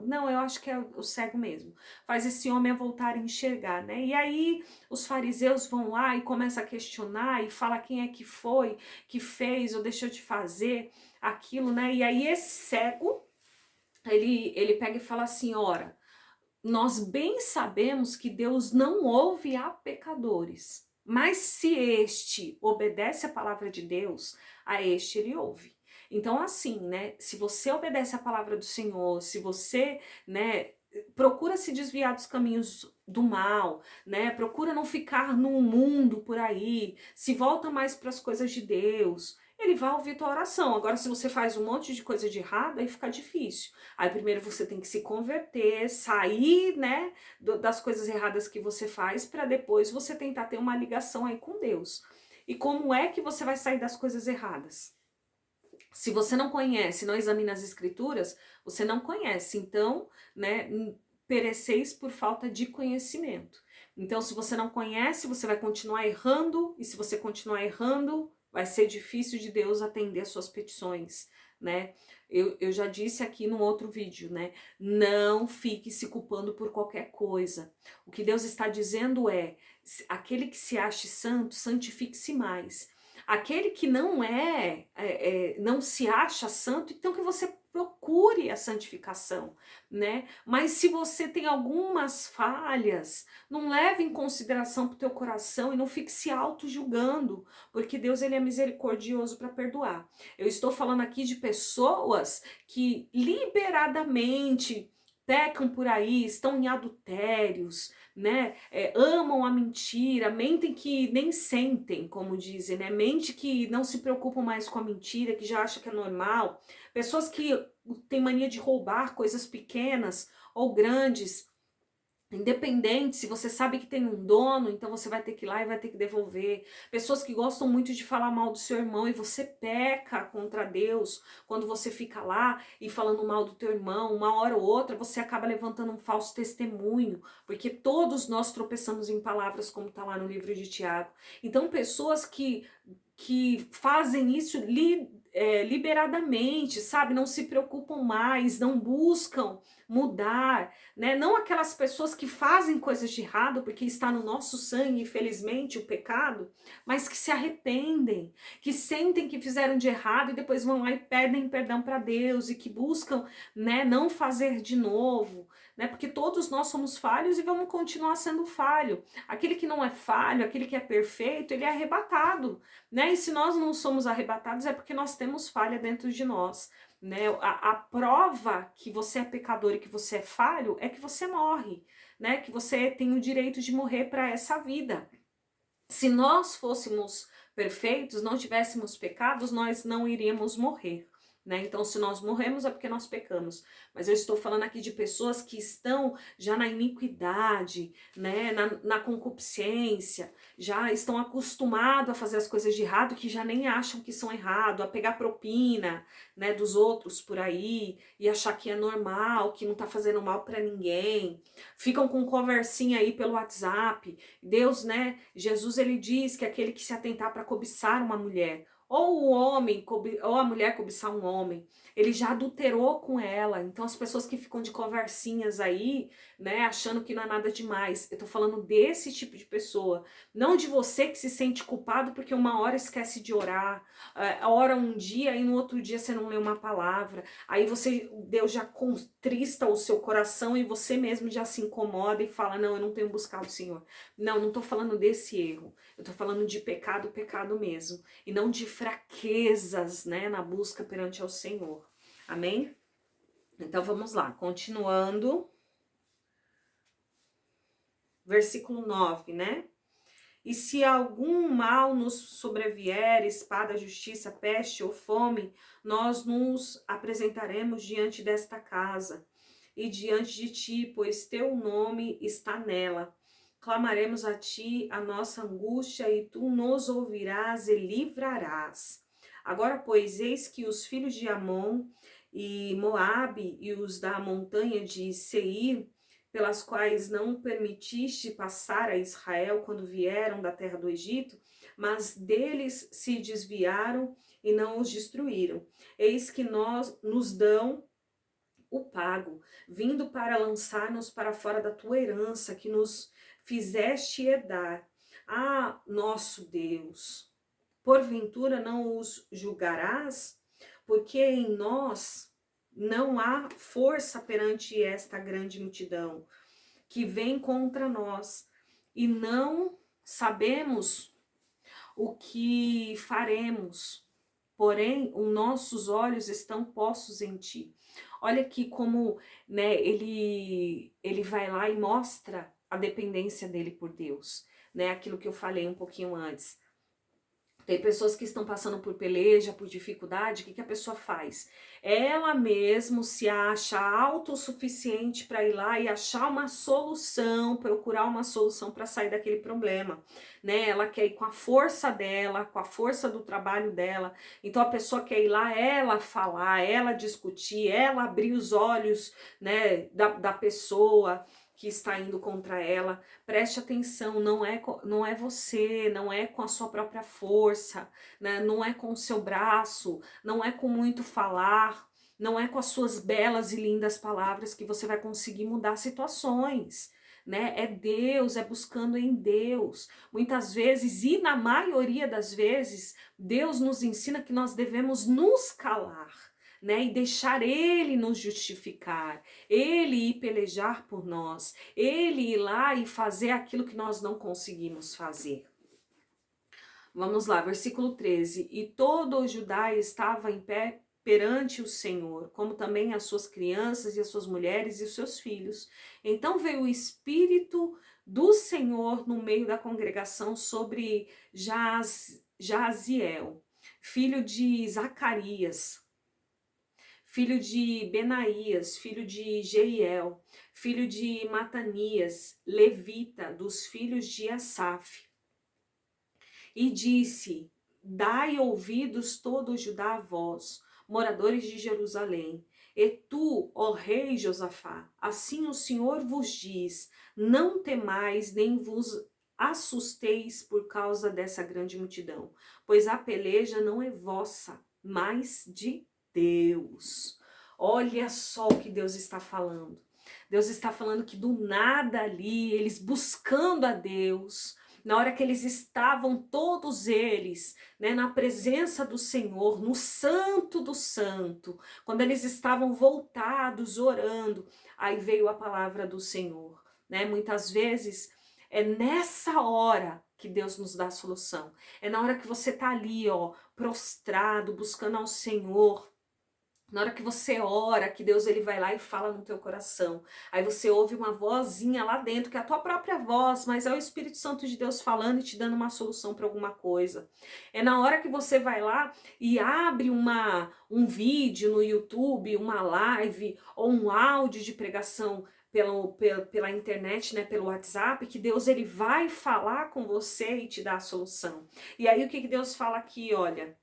não, eu acho que é o cego mesmo, faz esse homem a voltar a enxergar, né? E aí os fariseus vão lá e começam a questionar e fala quem é que foi, que fez ou deixou de fazer aquilo, né? E aí esse cego, ele pega e fala assim, ora, nós bem sabemos que Deus não ouve a pecadores, mas se este obedece a palavra de Deus, a este ele ouve. Então, assim, né? Se você obedece a palavra do Senhor, se você, né, procura se desviar dos caminhos do mal, né? Procura não ficar no mundo por aí, se volta mais para as coisas de Deus, ele vai ouvir tua oração. Agora, se você faz um monte de coisa de errado, aí fica difícil. Aí primeiro você tem que se converter, sair, né, das coisas erradas que você faz, para depois você tentar ter uma ligação aí com Deus. E como é que você vai sair das coisas erradas? Se você não conhece, não examina as escrituras, você não conhece. Então, né, pereceis por falta de conhecimento. Então, se você não conhece, você vai continuar errando, e se você continuar errando, vai ser difícil de Deus atender as suas petições, né? Eu já disse aqui no outro vídeo, né? Não fique se culpando por qualquer coisa. O que Deus está dizendo é, aquele que se ache santo, santifique-se mais. Aquele que não se acha santo, então que você procure a santificação, né? Mas se você tem algumas falhas, não leve em consideração para o teu coração e não fique se auto-julgando, porque Deus ele é misericordioso para perdoar. Eu estou falando aqui de pessoas que liberadamente pecam por aí, estão em adultérios, né? Amam a mentira, mentem que nem sentem, como dizem, né? Mente que não se preocupam mais com a mentira, que já acha que é normal. Pessoas que têm mania de roubar coisas pequenas ou grandes. Independente, se você sabe que tem um dono, então você vai ter que ir lá e vai ter que devolver. Pessoas que gostam muito de falar mal do seu irmão e você peca contra Deus quando você fica lá e falando mal do teu irmão, uma hora ou outra você acaba levantando um falso testemunho, porque todos nós tropeçamos em palavras, como está lá no livro de Tiago. Então, pessoas que fazem isso liberadamente, sabe? Não se preocupam mais, não buscam mudar, né? Não aquelas pessoas que fazem coisas de errado porque está no nosso sangue, infelizmente, o pecado, mas que se arrependem, que sentem que fizeram de errado e depois vão lá e pedem perdão para Deus e que buscam, né, não fazer de novo, né? Porque todos nós somos falhos e vamos continuar sendo falho. Aquele que não é falho, aquele que é perfeito, ele é arrebatado, né? E se nós não somos arrebatados é porque nós temos falha dentro de nós, né? A prova que você é pecador e que você é falho é que você morre, né? Que você tem o direito de morrer para essa vida. Se nós fôssemos perfeitos, não tivéssemos pecados, nós não iríamos morrer, né? Então, se nós morremos é porque nós pecamos. Mas eu estou falando aqui de pessoas que estão já na iniquidade, né? Na concupiscência, já estão acostumados a fazer as coisas de errado, que já nem acham que são errado, a pegar propina, né, dos outros por aí e achar que é normal, que não tá fazendo mal para ninguém. Ficam com conversinha aí pelo WhatsApp. Deus, né? Jesus, ele diz que aquele que se atentar para cobiçar uma mulher, ou o homem, ou a mulher cobiçar um homem, ele já adulterou com ela. Então as pessoas que ficam de conversinhas aí, né, achando que não é nada demais. Eu tô falando desse tipo de pessoa, não de você que se sente culpado porque uma hora esquece de orar, ora um dia e no outro dia você não lê uma palavra. Aí Deus já contrista o seu coração e você mesmo já se incomoda e fala: "Não, eu não tenho buscado o Senhor". Não, não tô falando desse erro. Eu tô falando de pecado, pecado mesmo, e não de fraquezas, né, na busca perante ao Senhor. Amém? Então vamos lá, continuando. Versículo 9, né? E se algum mal nos sobrevier, espada, justiça, peste ou fome, nós nos apresentaremos diante desta casa e diante de ti, pois teu nome está nela. Clamaremos a ti a nossa angústia e tu nos ouvirás e livrarás. Agora, pois, eis que os filhos de Amon e Moabe e os da montanha de Seir, pelas quais não permitiste passar a Israel quando vieram da terra do Egito, mas deles se desviaram e não os destruíram. Eis que nos dão o pago, vindo para lançar-nos para fora da tua herança, que nos fizeste herdar. Ah, nosso Deus, porventura não os julgarás? Porque em nós não há força perante esta grande multidão que vem contra nós, e não sabemos o que faremos, porém os nossos olhos estão postos em ti. Olha aqui como, né, ele vai lá e mostra a dependência dele por Deus, né? Aquilo que eu falei um pouquinho antes. Tem pessoas que estão passando por peleja, por dificuldade, o que a pessoa faz? Ela mesmo se acha autossuficiente para ir lá e achar uma solução, procurar uma solução para sair daquele problema, né? Ela quer ir com a força dela, com a força do trabalho dela. Então a pessoa quer ir lá, ela falar, ela discutir, ela abrir os olhos, né, da pessoa que está indo contra ela. Preste atenção, não é você, não é com a sua própria força, né? Não é com o seu braço, não é com muito falar, não é com as suas belas e lindas palavras que você vai conseguir mudar situações, né? É Deus, é buscando em Deus. Muitas vezes, e na maioria das vezes, Deus nos ensina que nós devemos nos calar, né, e deixar Ele nos justificar, Ele ir pelejar por nós, Ele ir lá e fazer aquilo que nós não conseguimos fazer. Vamos lá, versículo 13. E todo o Judá estava em pé perante o Senhor, como também as suas crianças e as suas mulheres e os seus filhos. Então veio o Espírito do Senhor no meio da congregação sobre Jaziel, filho de Zacarias, filho de Benaías, filho de Jeiel, filho de Matanias, levita, dos filhos de Asaf. E disse: Dai ouvidos todo Judá a vós, moradores de Jerusalém. E tu, ó rei Josafá, assim o Senhor vos diz: não temais nem vos assusteis por causa dessa grande multidão, pois a peleja não é vossa, mas de Deus. Olha só o que Deus está falando. Deus está falando que do nada ali, eles buscando a Deus, na hora que eles estavam todos eles, né, na presença do Senhor, no santo do santo, quando eles estavam voltados, orando, aí veio a palavra do Senhor, né? Muitas vezes é nessa hora que Deus nos dá a solução. É na hora que você tá ali, ó, prostrado, buscando ao Senhor, Na hora que você ora, que Deus ele vai lá e fala no teu coração. Aí você ouve uma vozinha lá dentro, que é a tua própria voz, mas é o Espírito Santo de Deus falando e te dando uma solução para alguma coisa. É na hora que você vai lá e abre um vídeo no YouTube, uma live ou um áudio de pregação pela internet, né, pelo WhatsApp, que Deus ele vai falar com você e te dar a solução. E aí o que Deus fala aqui, olha,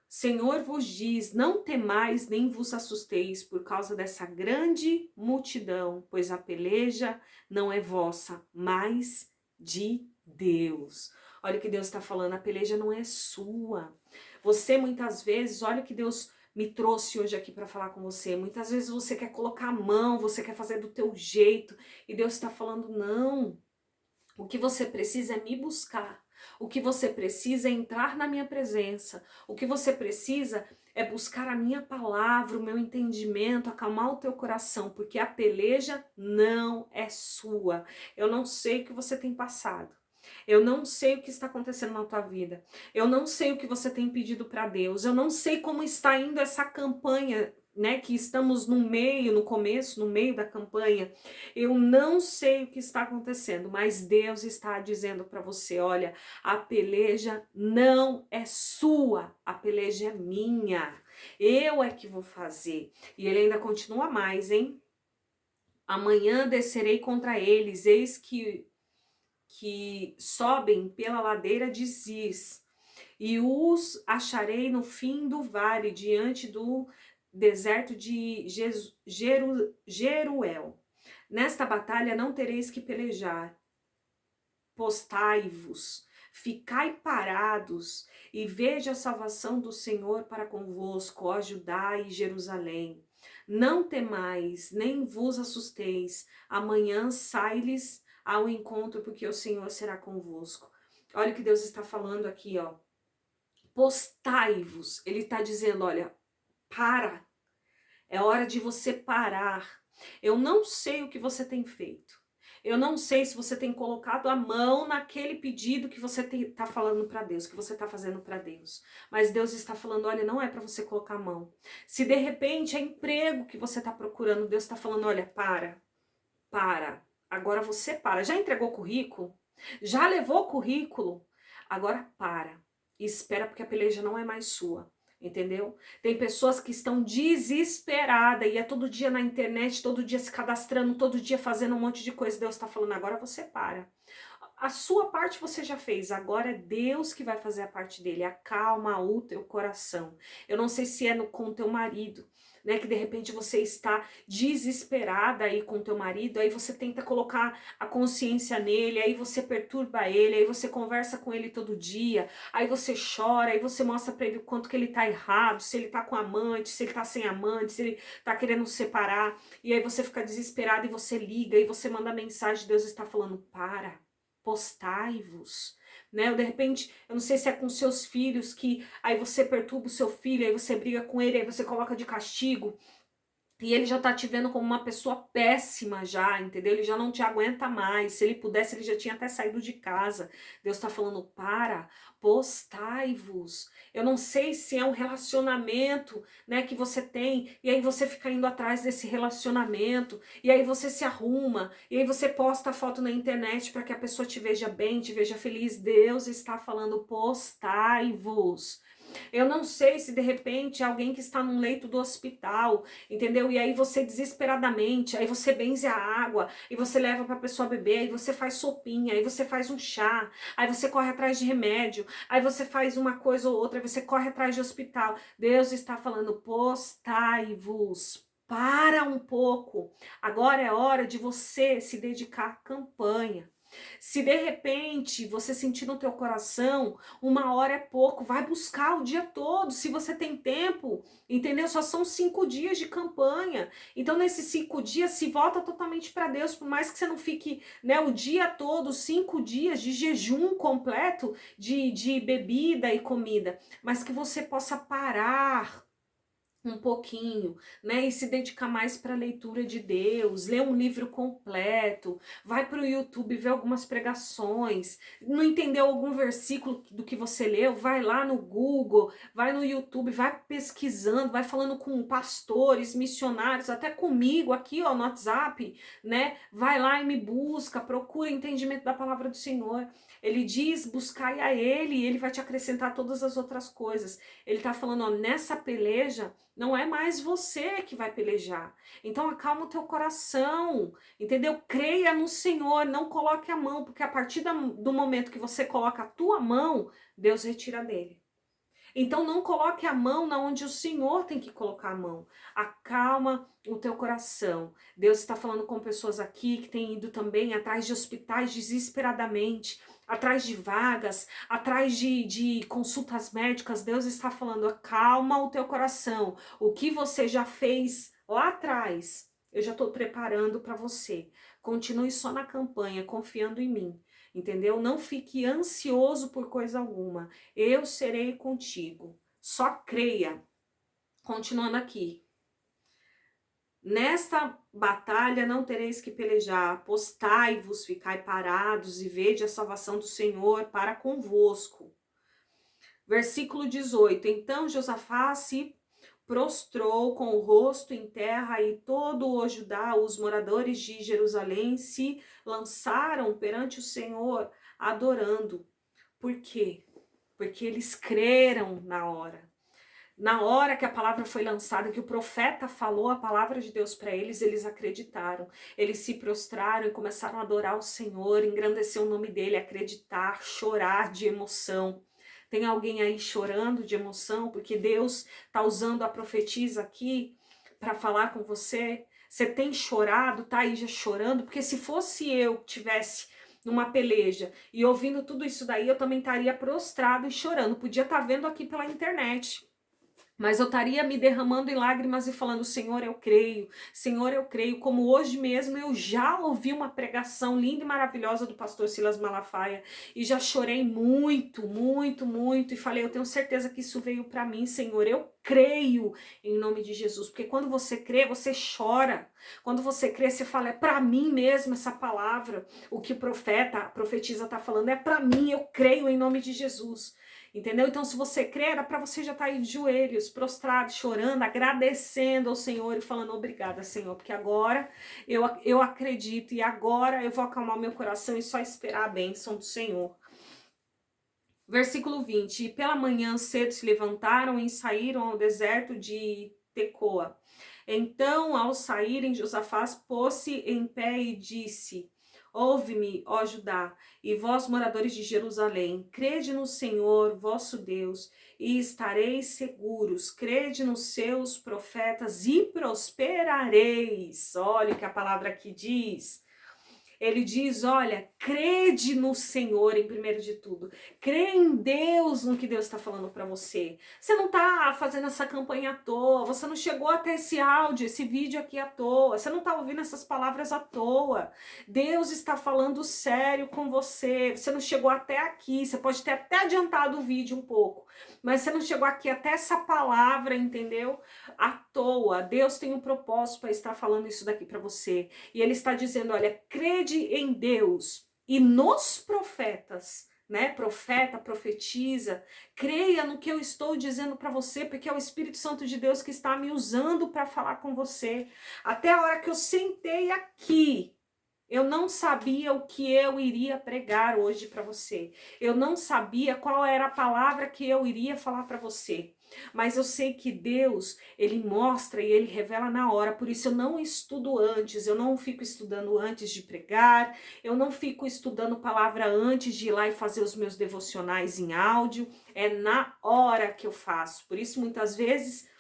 Senhor vos diz, não temais nem vos assusteis por causa dessa grande multidão, pois a peleja não é vossa, mas de Deus. Olha o que Deus está falando, a peleja não é sua. Você muitas vezes, olha o que Deus me trouxe hoje aqui para falar com você. Muitas vezes você quer colocar a mão, você quer fazer do teu jeito, e Deus está falando, não. O que você precisa é me buscar. O que você precisa é entrar na minha presença. O que você precisa é buscar a minha palavra, o meu entendimento, acalmar o teu coração, porque a peleja não é sua. Eu não sei o que você tem passado. Eu não sei o que está acontecendo na tua vida. Eu não sei o que você tem pedido para Deus. Eu não sei como está indo essa campanha, né, que estamos no meio, no começo, no meio da campanha. Eu não sei o que está acontecendo, mas Deus está dizendo para você, olha, a peleja não é sua, a peleja é minha. Eu é que vou fazer. E ele ainda continua mais, hein? Amanhã descerei contra eles, eis que sobem pela ladeira de Ziz, e os acharei no fim do vale, diante do deserto de Jeruel. Nesta batalha não tereis que pelejar. Postai-vos, ficai parados, e veja a salvação do Senhor para convosco, ó Judá e Jerusalém. Não temais, nem vos assusteis. Amanhã sai-lhes ao encontro, porque o Senhor será convosco. Olha o que Deus está falando aqui, ó. Postai-vos. Ele está dizendo, olha, para. É hora de você parar. Eu não sei o que você tem feito. Eu não sei se você tem colocado a mão naquele pedido que você está falando para Deus, que você está fazendo para Deus. Mas Deus está falando, olha, não é para você colocar a mão. Se de repente é emprego que você está procurando, Deus está falando, olha, para. Agora você para. Já entregou currículo? Já levou currículo? Agora para. E espera, porque a peleja não é mais sua. Entendeu? Tem pessoas que estão desesperadas e é todo dia na internet, todo dia se cadastrando, todo dia fazendo um monte de coisa. Deus está falando, agora você para. A sua parte você já fez, agora é Deus que vai fazer a parte dele. Acalma o teu coração. Eu não sei se é com o teu marido, né, que de repente você está desesperada aí com o teu marido, aí você tenta colocar a consciência nele, aí você perturba ele, aí você conversa com ele todo dia, aí você chora, aí você mostra para ele o quanto que ele tá errado, se ele tá com amante, se ele tá sem amante, se ele tá querendo separar, e aí você fica desesperado e você liga, e você manda mensagem, Deus está falando, para. Postai-vos, né? Ou de repente, eu não sei se é com seus filhos, que aí você perturba o seu filho, aí você briga com ele, aí você coloca de castigo, e ele já tá te vendo como uma pessoa péssima já, entendeu? Ele já não te aguenta mais. Se ele pudesse, ele já tinha até saído de casa. Deus tá falando, para, postai-vos. Eu não sei se é um relacionamento, né, que você tem, e aí você fica indo atrás desse relacionamento, e aí você se arruma, e aí você posta a foto na internet para que a pessoa te veja bem, te veja feliz. Deus está falando, postai-vos. Eu não sei se de repente é alguém que está num leito do hospital, entendeu? E aí você desesperadamente, aí você benze a água, e você leva para a pessoa beber, aí você faz sopinha, aí você faz um chá, aí você corre atrás de remédio, aí você faz uma coisa ou outra, aí você corre atrás de hospital. Deus está falando, postai-vos. Para um pouco. Agora é hora de você se dedicar à campanha. Se de repente você sentir no teu coração, 1 hora é pouco, vai buscar o dia todo, se você tem tempo, entendeu? Só são 5 dias de campanha, então nesses 5 dias se volta totalmente para Deus, por mais que você não fique, né, o dia todo, 5 dias de jejum completo, de bebida e comida, mas que você possa parar um pouquinho, né, e se dedicar mais para a leitura de Deus, ler um livro completo, vai para o YouTube ver algumas pregações, não entendeu algum versículo do que você leu, vai lá no Google, vai no YouTube, vai pesquisando, vai falando com pastores, missionários, até comigo aqui, ó, no WhatsApp, né, vai lá e me busca, procura entendimento da palavra do Senhor. Ele diz, buscai a Ele e Ele vai te acrescentar todas as outras coisas. Ele tá falando, ó, nessa peleja, não é mais você que vai pelejar. Então acalma o teu coração, entendeu? Creia no Senhor, não coloque a mão, porque a partir do momento que você coloca a tua mão, Deus retira dele. Então não coloque a mão na onde o Senhor tem que colocar a mão. Acalma o teu coração. Deus está falando com pessoas aqui que têm ido também atrás de hospitais desesperadamente, atrás de vagas, atrás de consultas médicas. Deus está falando, acalma o teu coração. O que você já fez lá atrás, eu já estou preparando para você. Continue só na campanha, confiando em mim. Entendeu? Não fique ansioso por coisa alguma. Eu serei contigo. Só creia. Continuando aqui. Nesta batalha não tereis que pelejar. Postai-vos, ficai parados e vede a salvação do Senhor para convosco. Versículo 18. Então Josafá se prostrou com o rosto em terra e todo o Judá, os moradores de Jerusalém, se lançaram perante o Senhor, adorando. Por quê? Porque eles creram na hora. Na hora que a palavra foi lançada, que o profeta falou a palavra de Deus para eles, eles acreditaram. Eles se prostraram e começaram a adorar o Senhor, engrandecer o nome dele, acreditar, chorar de emoção. Tem alguém aí chorando de emoção porque Deus está usando a profetisa aqui para falar com você? Você tem chorado, tá aí já chorando? Porque se fosse eu que tivesse numa peleja e ouvindo tudo isso daí, eu também estaria prostrado e chorando. Podia estar vendo aqui pela internet. Mas eu estaria me derramando em lágrimas e falando, Senhor, eu creio, como hoje mesmo eu já ouvi uma pregação linda e maravilhosa do pastor Silas Malafaia e já chorei muito, muito, muito e falei, eu tenho certeza que isso veio para mim, Senhor, eu creio em nome de Jesus, porque quando você crê, você chora, quando você crê, você fala, é para mim mesmo essa palavra, o que a profetisa tá falando, é para mim, eu creio em nome de Jesus. Entendeu? Então, se você crer, era para você já estar aí de joelhos, prostrado, chorando, agradecendo ao Senhor e falando obrigada, Senhor, porque agora eu acredito e agora eu vou acalmar meu coração e só esperar a bênção do Senhor. Versículo 20. E pela manhã cedo se levantaram e saíram ao deserto de Tecoa. Então, ao saírem, Josafá pôs-se em pé e disse: Ouve-me, ó Judá, e vós, moradores de Jerusalém, crede no Senhor, vosso Deus, e estareis seguros. Crede nos seus profetas e prosperareis. Olha o que a palavra aqui diz. Ele diz, olha, crede no Senhor em primeiro de tudo. Crê em Deus no que Deus está falando para você. Você não está fazendo essa campanha à toa. Você não chegou até esse áudio, esse vídeo aqui à toa. Você não está ouvindo essas palavras à toa. Deus está falando sério com você. Você não chegou até aqui. Você pode ter até adiantado o vídeo um pouco. Mas você não chegou aqui até essa palavra, entendeu? À toa. Deus tem um propósito para estar falando isso daqui para você. E Ele está dizendo, olha, crede em Deus e nos profetas, né? Profeta, profetiza, creia no que eu estou dizendo para você, porque é o Espírito Santo de Deus que está me usando para falar com você. Até a hora que eu sentei aqui, eu não sabia o que eu iria pregar hoje para você. Eu não sabia qual era a palavra que eu iria falar para você. Mas eu sei que Deus, Ele mostra e Ele revela na hora. Por isso eu não estudo antes, eu não fico estudando antes de pregar, eu não fico estudando palavra antes de ir lá e fazer os meus devocionais em áudio. É na hora que eu faço. Por isso muitas vezes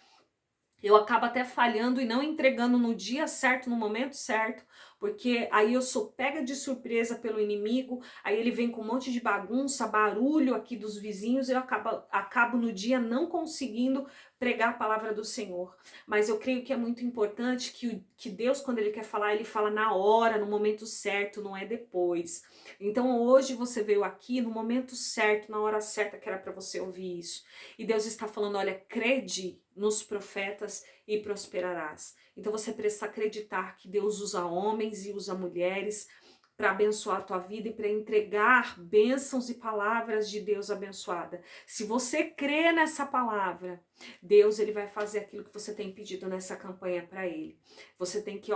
eu acabo até falhando e não entregando no dia certo, no momento certo, porque aí eu sou pega de surpresa pelo inimigo, aí ele vem com um monte de bagunça, barulho aqui dos vizinhos, e eu acabo no dia não conseguindo pregar a palavra do Senhor. Mas eu creio que é muito importante que Deus, quando Ele quer falar, Ele fala na hora, no momento certo, não é depois. Então hoje você veio aqui no momento certo, na hora certa que era para você ouvir isso. E Deus está falando, olha, crede nos profetas e prosperarás. Então você precisa acreditar que Deus usa homens e usa mulheres para abençoar a tua vida e para entregar bênçãos e palavras de Deus abençoada. Se você crê nessa palavra, Deus ele vai fazer aquilo que você tem pedido nessa campanha para ele. Você tem que,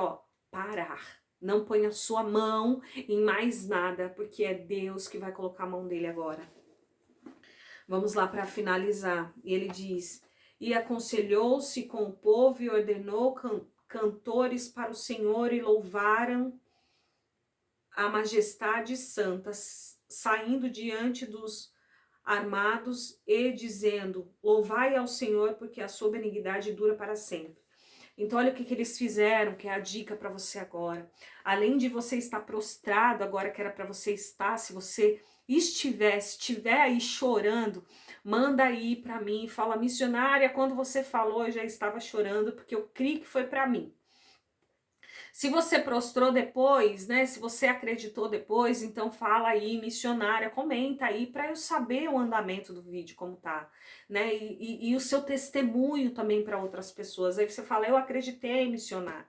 parar. Não ponha sua mão em mais nada, porque é Deus que vai colocar a mão dele agora. Vamos lá para finalizar. E ele diz: e aconselhou-se com o povo e ordenou cantores para o Senhor e louvaram a majestade santa, saindo diante dos armados e dizendo: louvai ao Senhor, porque a sua benignidade dura para sempre. Então olha o que eles fizeram, que é a dica para você agora. Além de você estar prostrado agora, que era para você estar, se você estiver aí chorando, manda aí para mim, fala: missionária, quando você falou eu já estava chorando, porque eu criei que foi para mim. Se você prostrou depois, né? Se você acreditou depois, então fala aí, missionária, comenta aí para eu saber o andamento do vídeo como tá, né? E o seu testemunho também para outras pessoas. Aí você fala: eu acreditei, missionária.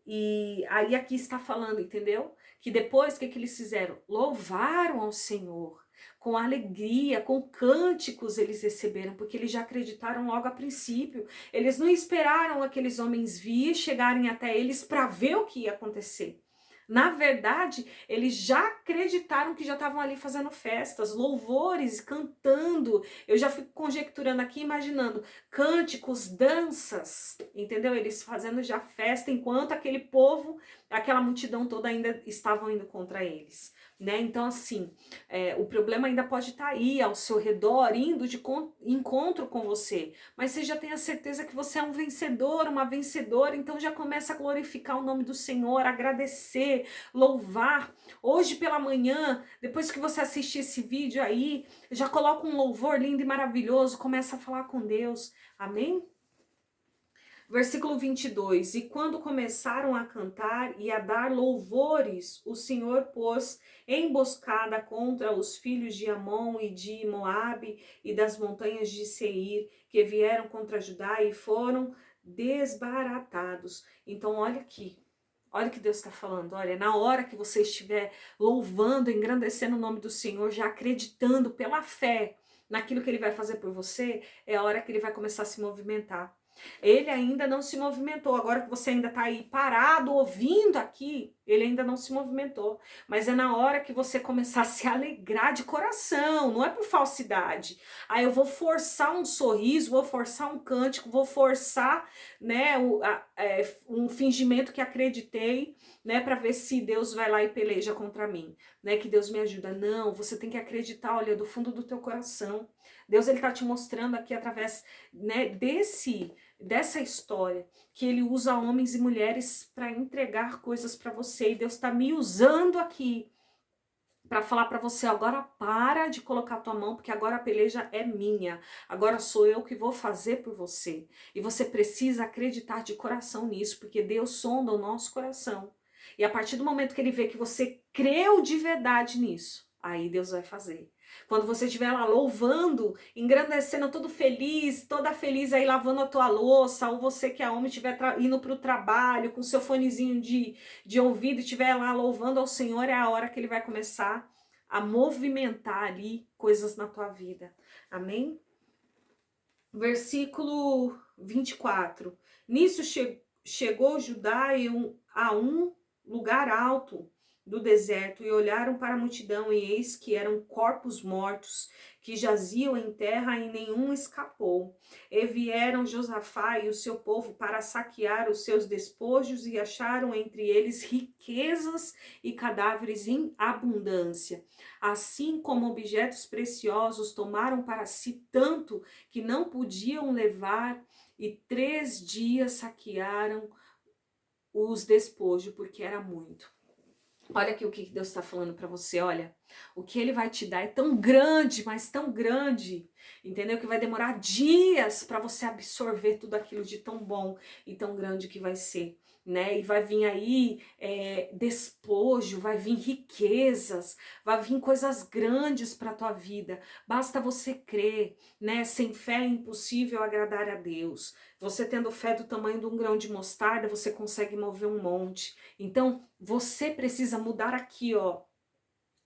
E aí aqui está falando, entendeu? Que depois, o que eles fizeram? Louvaram ao Senhor, com alegria, com cânticos eles receberam, porque eles já acreditaram logo a princípio. Eles não esperaram aqueles homens vir, chegarem até eles para ver o que ia acontecer. Na verdade, eles já acreditaram que já estavam ali fazendo festas, louvores, cantando. Eu já fico conjecturando aqui, imaginando cânticos, danças, entendeu? Eles fazendo já festa enquanto aquele povo, aquela multidão toda ainda estavam indo contra eles, né? Então, assim, o problema ainda pode estar aí ao seu redor, indo de encontro com você, mas você já tem a certeza que você é um vencedor, uma vencedora, então já começa a glorificar o nome do Senhor, agradecer, louvar. Hoje pela manhã, depois que você assistir esse vídeo aí, já coloca um louvor lindo e maravilhoso, começa a falar com Deus, amém? Versículo 22, e quando começaram a cantar e a dar louvores, o Senhor pôs emboscada contra os filhos de Amon e de Moabe e das montanhas de Seir, que vieram contra Judá e foram desbaratados. Então olha aqui, olha o que Deus está falando, olha, na hora que você estiver louvando, engrandecendo o nome do Senhor, já acreditando pela fé naquilo que Ele vai fazer por você, é a hora que Ele vai começar a se movimentar. Ele ainda não se movimentou, agora que você ainda está aí parado, ouvindo aqui, ele ainda não se movimentou, mas é na hora que você começar a se alegrar de coração, não é por falsidade. Aí eu vou forçar um sorriso, vou forçar um cântico, vou forçar, né, um fingimento que acreditei, né, para ver se Deus vai lá e peleja contra mim, né, que Deus me ajuda. Não, você tem que acreditar, olha, do fundo do teu coração. Deus, ele tá te mostrando aqui através, né, dessa história, que ele usa homens e mulheres para entregar coisas para você, e Deus está me usando aqui para falar para você: agora para de colocar a tua mão, porque agora a peleja é minha, agora sou eu que vou fazer por você, e você precisa acreditar de coração nisso, porque Deus sonda o nosso coração, e a partir do momento que ele vê que você creu de verdade nisso, aí Deus vai fazer. Quando você estiver lá louvando, engrandecendo, todo feliz, toda feliz aí lavando a tua louça, ou você que é homem estiver indo para o trabalho com seu fonezinho de ouvido e estiver lá louvando ao Senhor, é a hora que ele vai começar a movimentar ali coisas na tua vida. Amém? Versículo 24. Nisso chegou Judá a um lugar alto do deserto, e olharam para a multidão, e eis que eram corpos mortos, que jaziam em terra, e nenhum escapou. E vieram Josafá e o seu povo para saquear os seus despojos, e acharam entre eles riquezas e cadáveres em abundância. Assim como objetos preciosos, tomaram para si tanto que não podiam levar, e 3 dias saquearam os despojos, porque era muito. Olha aqui o que Deus está falando para você, olha, o que ele vai te dar é tão grande, mas tão grande, entendeu? Que vai demorar dias para você absorver tudo aquilo de tão bom e tão grande que vai ser, né? E vai vir aí despojo, vai vir riquezas, vai vir coisas grandes para tua vida. Basta você crer, né? Sem fé é impossível agradar a Deus. Você tendo fé do tamanho de um grão de mostarda, você consegue mover um monte. Então, você precisa mudar aqui, ó,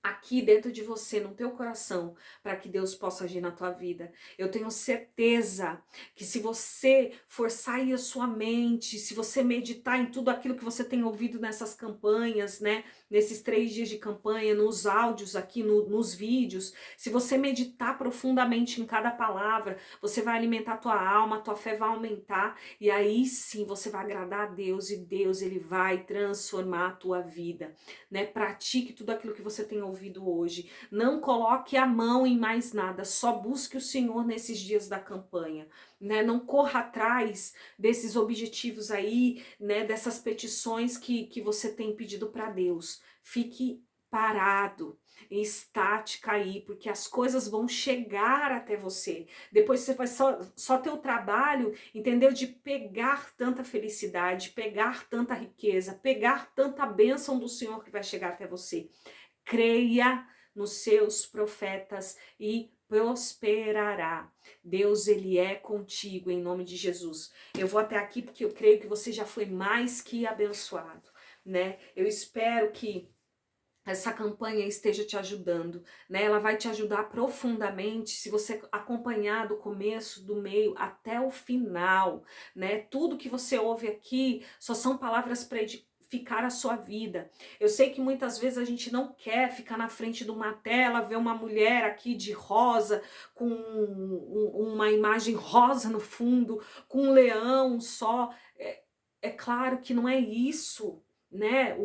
aqui dentro de você, no teu coração, para que Deus possa agir na tua vida. Eu tenho certeza que se você forçar aí a sua mente, se você meditar em tudo aquilo que você tem ouvido nessas campanhas, né, nesses 3 dias de campanha, nos áudios aqui, nos vídeos, se você meditar profundamente em cada palavra, você vai alimentar a tua alma, a tua fé vai aumentar, e aí sim você vai agradar a Deus, e Deus, ele vai transformar a tua vida, né? Pratique tudo aquilo que você tem ouvido hoje. Não coloque a mão em mais nada, só busque o Senhor nesses dias da campanha, né? Não corra atrás desses objetivos aí, né? Dessas petições que você tem pedido para Deus. Fique parado, em estática aí, porque as coisas vão chegar até você. Depois você vai só ter o trabalho, entendeu? De pegar tanta felicidade, pegar tanta riqueza, pegar tanta bênção do Senhor que vai chegar até você. Creia nos seus profetas e prosperará. Deus, ele é contigo, em nome de Jesus. Eu vou até aqui porque eu creio que você já foi mais que abençoado, né? Eu espero que essa campanha esteja te ajudando, né? Ela vai te ajudar profundamente se você acompanhar do começo, do meio até o final, né? Tudo que você ouve aqui só são palavras para edificar a sua vida. Eu sei que muitas vezes a gente não quer ficar na frente de uma tela, ver uma mulher aqui de rosa, com uma imagem rosa no fundo, com um leão só. É claro que não é isso, né?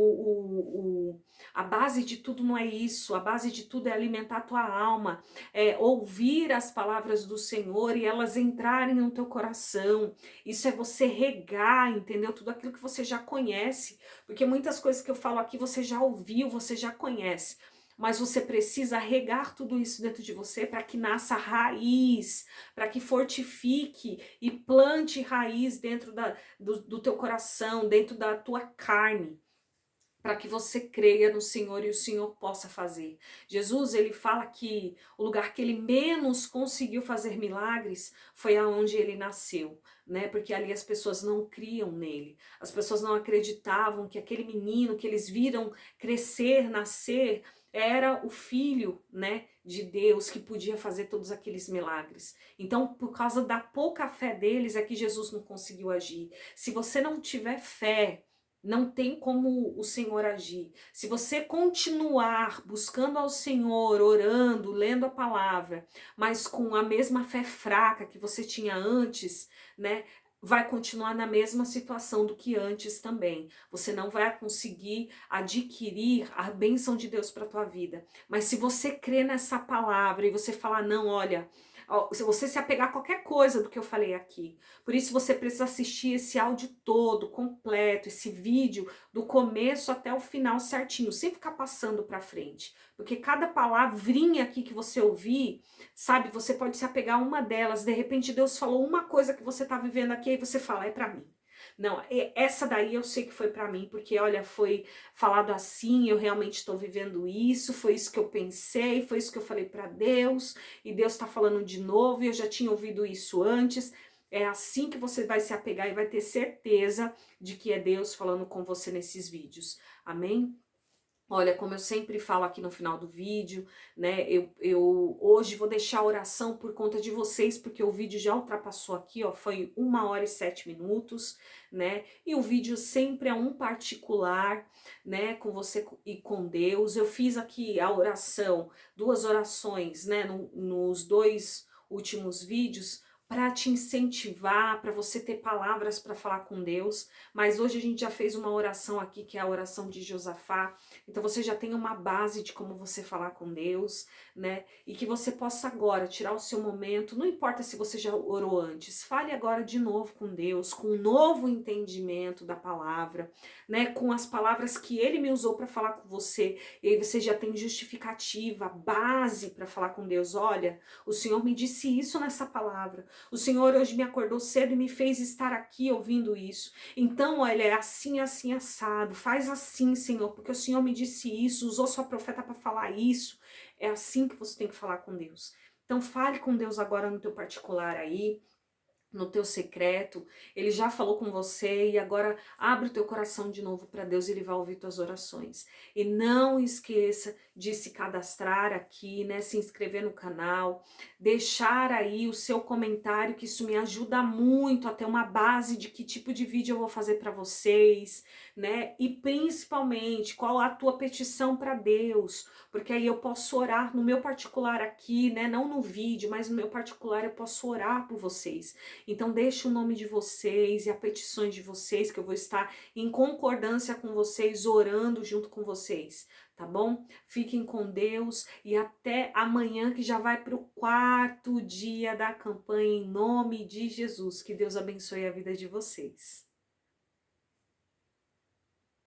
A base de tudo não é isso, a base de tudo é alimentar a tua alma, é ouvir as palavras do Senhor e elas entrarem no teu coração. Isso é você regar, entendeu? Tudo aquilo que você já conhece, porque muitas coisas que eu falo aqui você já ouviu, você já conhece. Mas você precisa regar tudo isso dentro de você para que nasça raiz, para que fortifique e plante raiz dentro do teu coração, dentro da tua carne, para que você creia no Senhor e o Senhor possa fazer. Jesus, ele fala que o lugar que ele menos conseguiu fazer milagres foi aonde ele nasceu, né? Porque ali as pessoas não criam nele. As pessoas não acreditavam que aquele menino que eles viram crescer, nascer, era o filho, né, de Deus que podia fazer todos aqueles milagres. Então, por causa da pouca fé deles é que Jesus não conseguiu agir. Se você não tiver fé, não tem como o Senhor agir. Se você continuar buscando ao Senhor, orando, lendo a palavra, mas com a mesma fé fraca que você tinha antes, né, vai continuar na mesma situação do que antes também. Você não vai conseguir adquirir a bênção de Deus para a tua vida. Mas se você crê nessa palavra e você falar, não, olha, se você se apegar a qualquer coisa do que eu falei aqui, por isso você precisa assistir esse áudio todo, completo, esse vídeo, do começo até o final certinho, sem ficar passando para frente. Porque cada palavrinha aqui que você ouvir, sabe, você pode se apegar a uma delas, de repente Deus falou uma coisa que você tá vivendo aqui, e você fala, é para mim. Não, essa daí eu sei que foi para mim, porque olha, foi falado assim, eu realmente estou vivendo isso, foi isso que eu pensei, foi isso que eu falei para Deus, e Deus está falando de novo, e eu já tinha ouvido isso antes. É assim que você vai se apegar e vai ter certeza de que é Deus falando com você nesses vídeos. Amém? Olha, como eu sempre falo aqui no final do vídeo, né, eu hoje vou deixar a oração por conta de vocês, porque o vídeo já ultrapassou aqui, ó, foi 1h07, né, e o vídeo sempre é um particular, né, com você e com Deus. Eu fiz aqui a oração, 2 orações, né, nos 2 últimos vídeos, para te incentivar, para você ter palavras para falar com Deus, mas hoje a gente já fez uma oração aqui, que é a oração de Josafá, então você já tem uma base de como você falar com Deus, né, e que você possa agora tirar o seu momento, não importa se você já orou antes, fale agora de novo com Deus, com um novo entendimento da palavra, né, com as palavras que Ele me usou para falar com você, e aí você já tem justificativa, base para falar com Deus. Olha, o Senhor me disse isso nessa palavra, O Senhor hoje me acordou cedo e me fez estar aqui ouvindo isso. Então, olha, é assim, assim, assado. Faz assim, Senhor, porque o Senhor me disse isso, usou sua profeta para falar isso. É assim que você tem que falar com Deus. Então, fale com Deus agora no teu particular aí, no teu secreto. Ele já falou com você e agora abre o teu coração de novo para Deus e Ele vai ouvir tuas orações. E não esqueça de se cadastrar aqui, né, se inscrever no canal, deixar aí o seu comentário, que isso me ajuda muito a ter uma base de que tipo de vídeo eu vou fazer para vocês, né? E principalmente qual a tua petição para Deus, porque aí eu posso orar no meu particular aqui, né, não no vídeo, mas no meu particular eu posso orar por vocês. Então deixe o nome de vocês e as petições de vocês, que eu vou estar em concordância com vocês, orando junto com vocês, tá bom? Fiquem com Deus e até amanhã, que já vai para o 4º dia da campanha, em nome de Jesus. Que Deus abençoe a vida de vocês.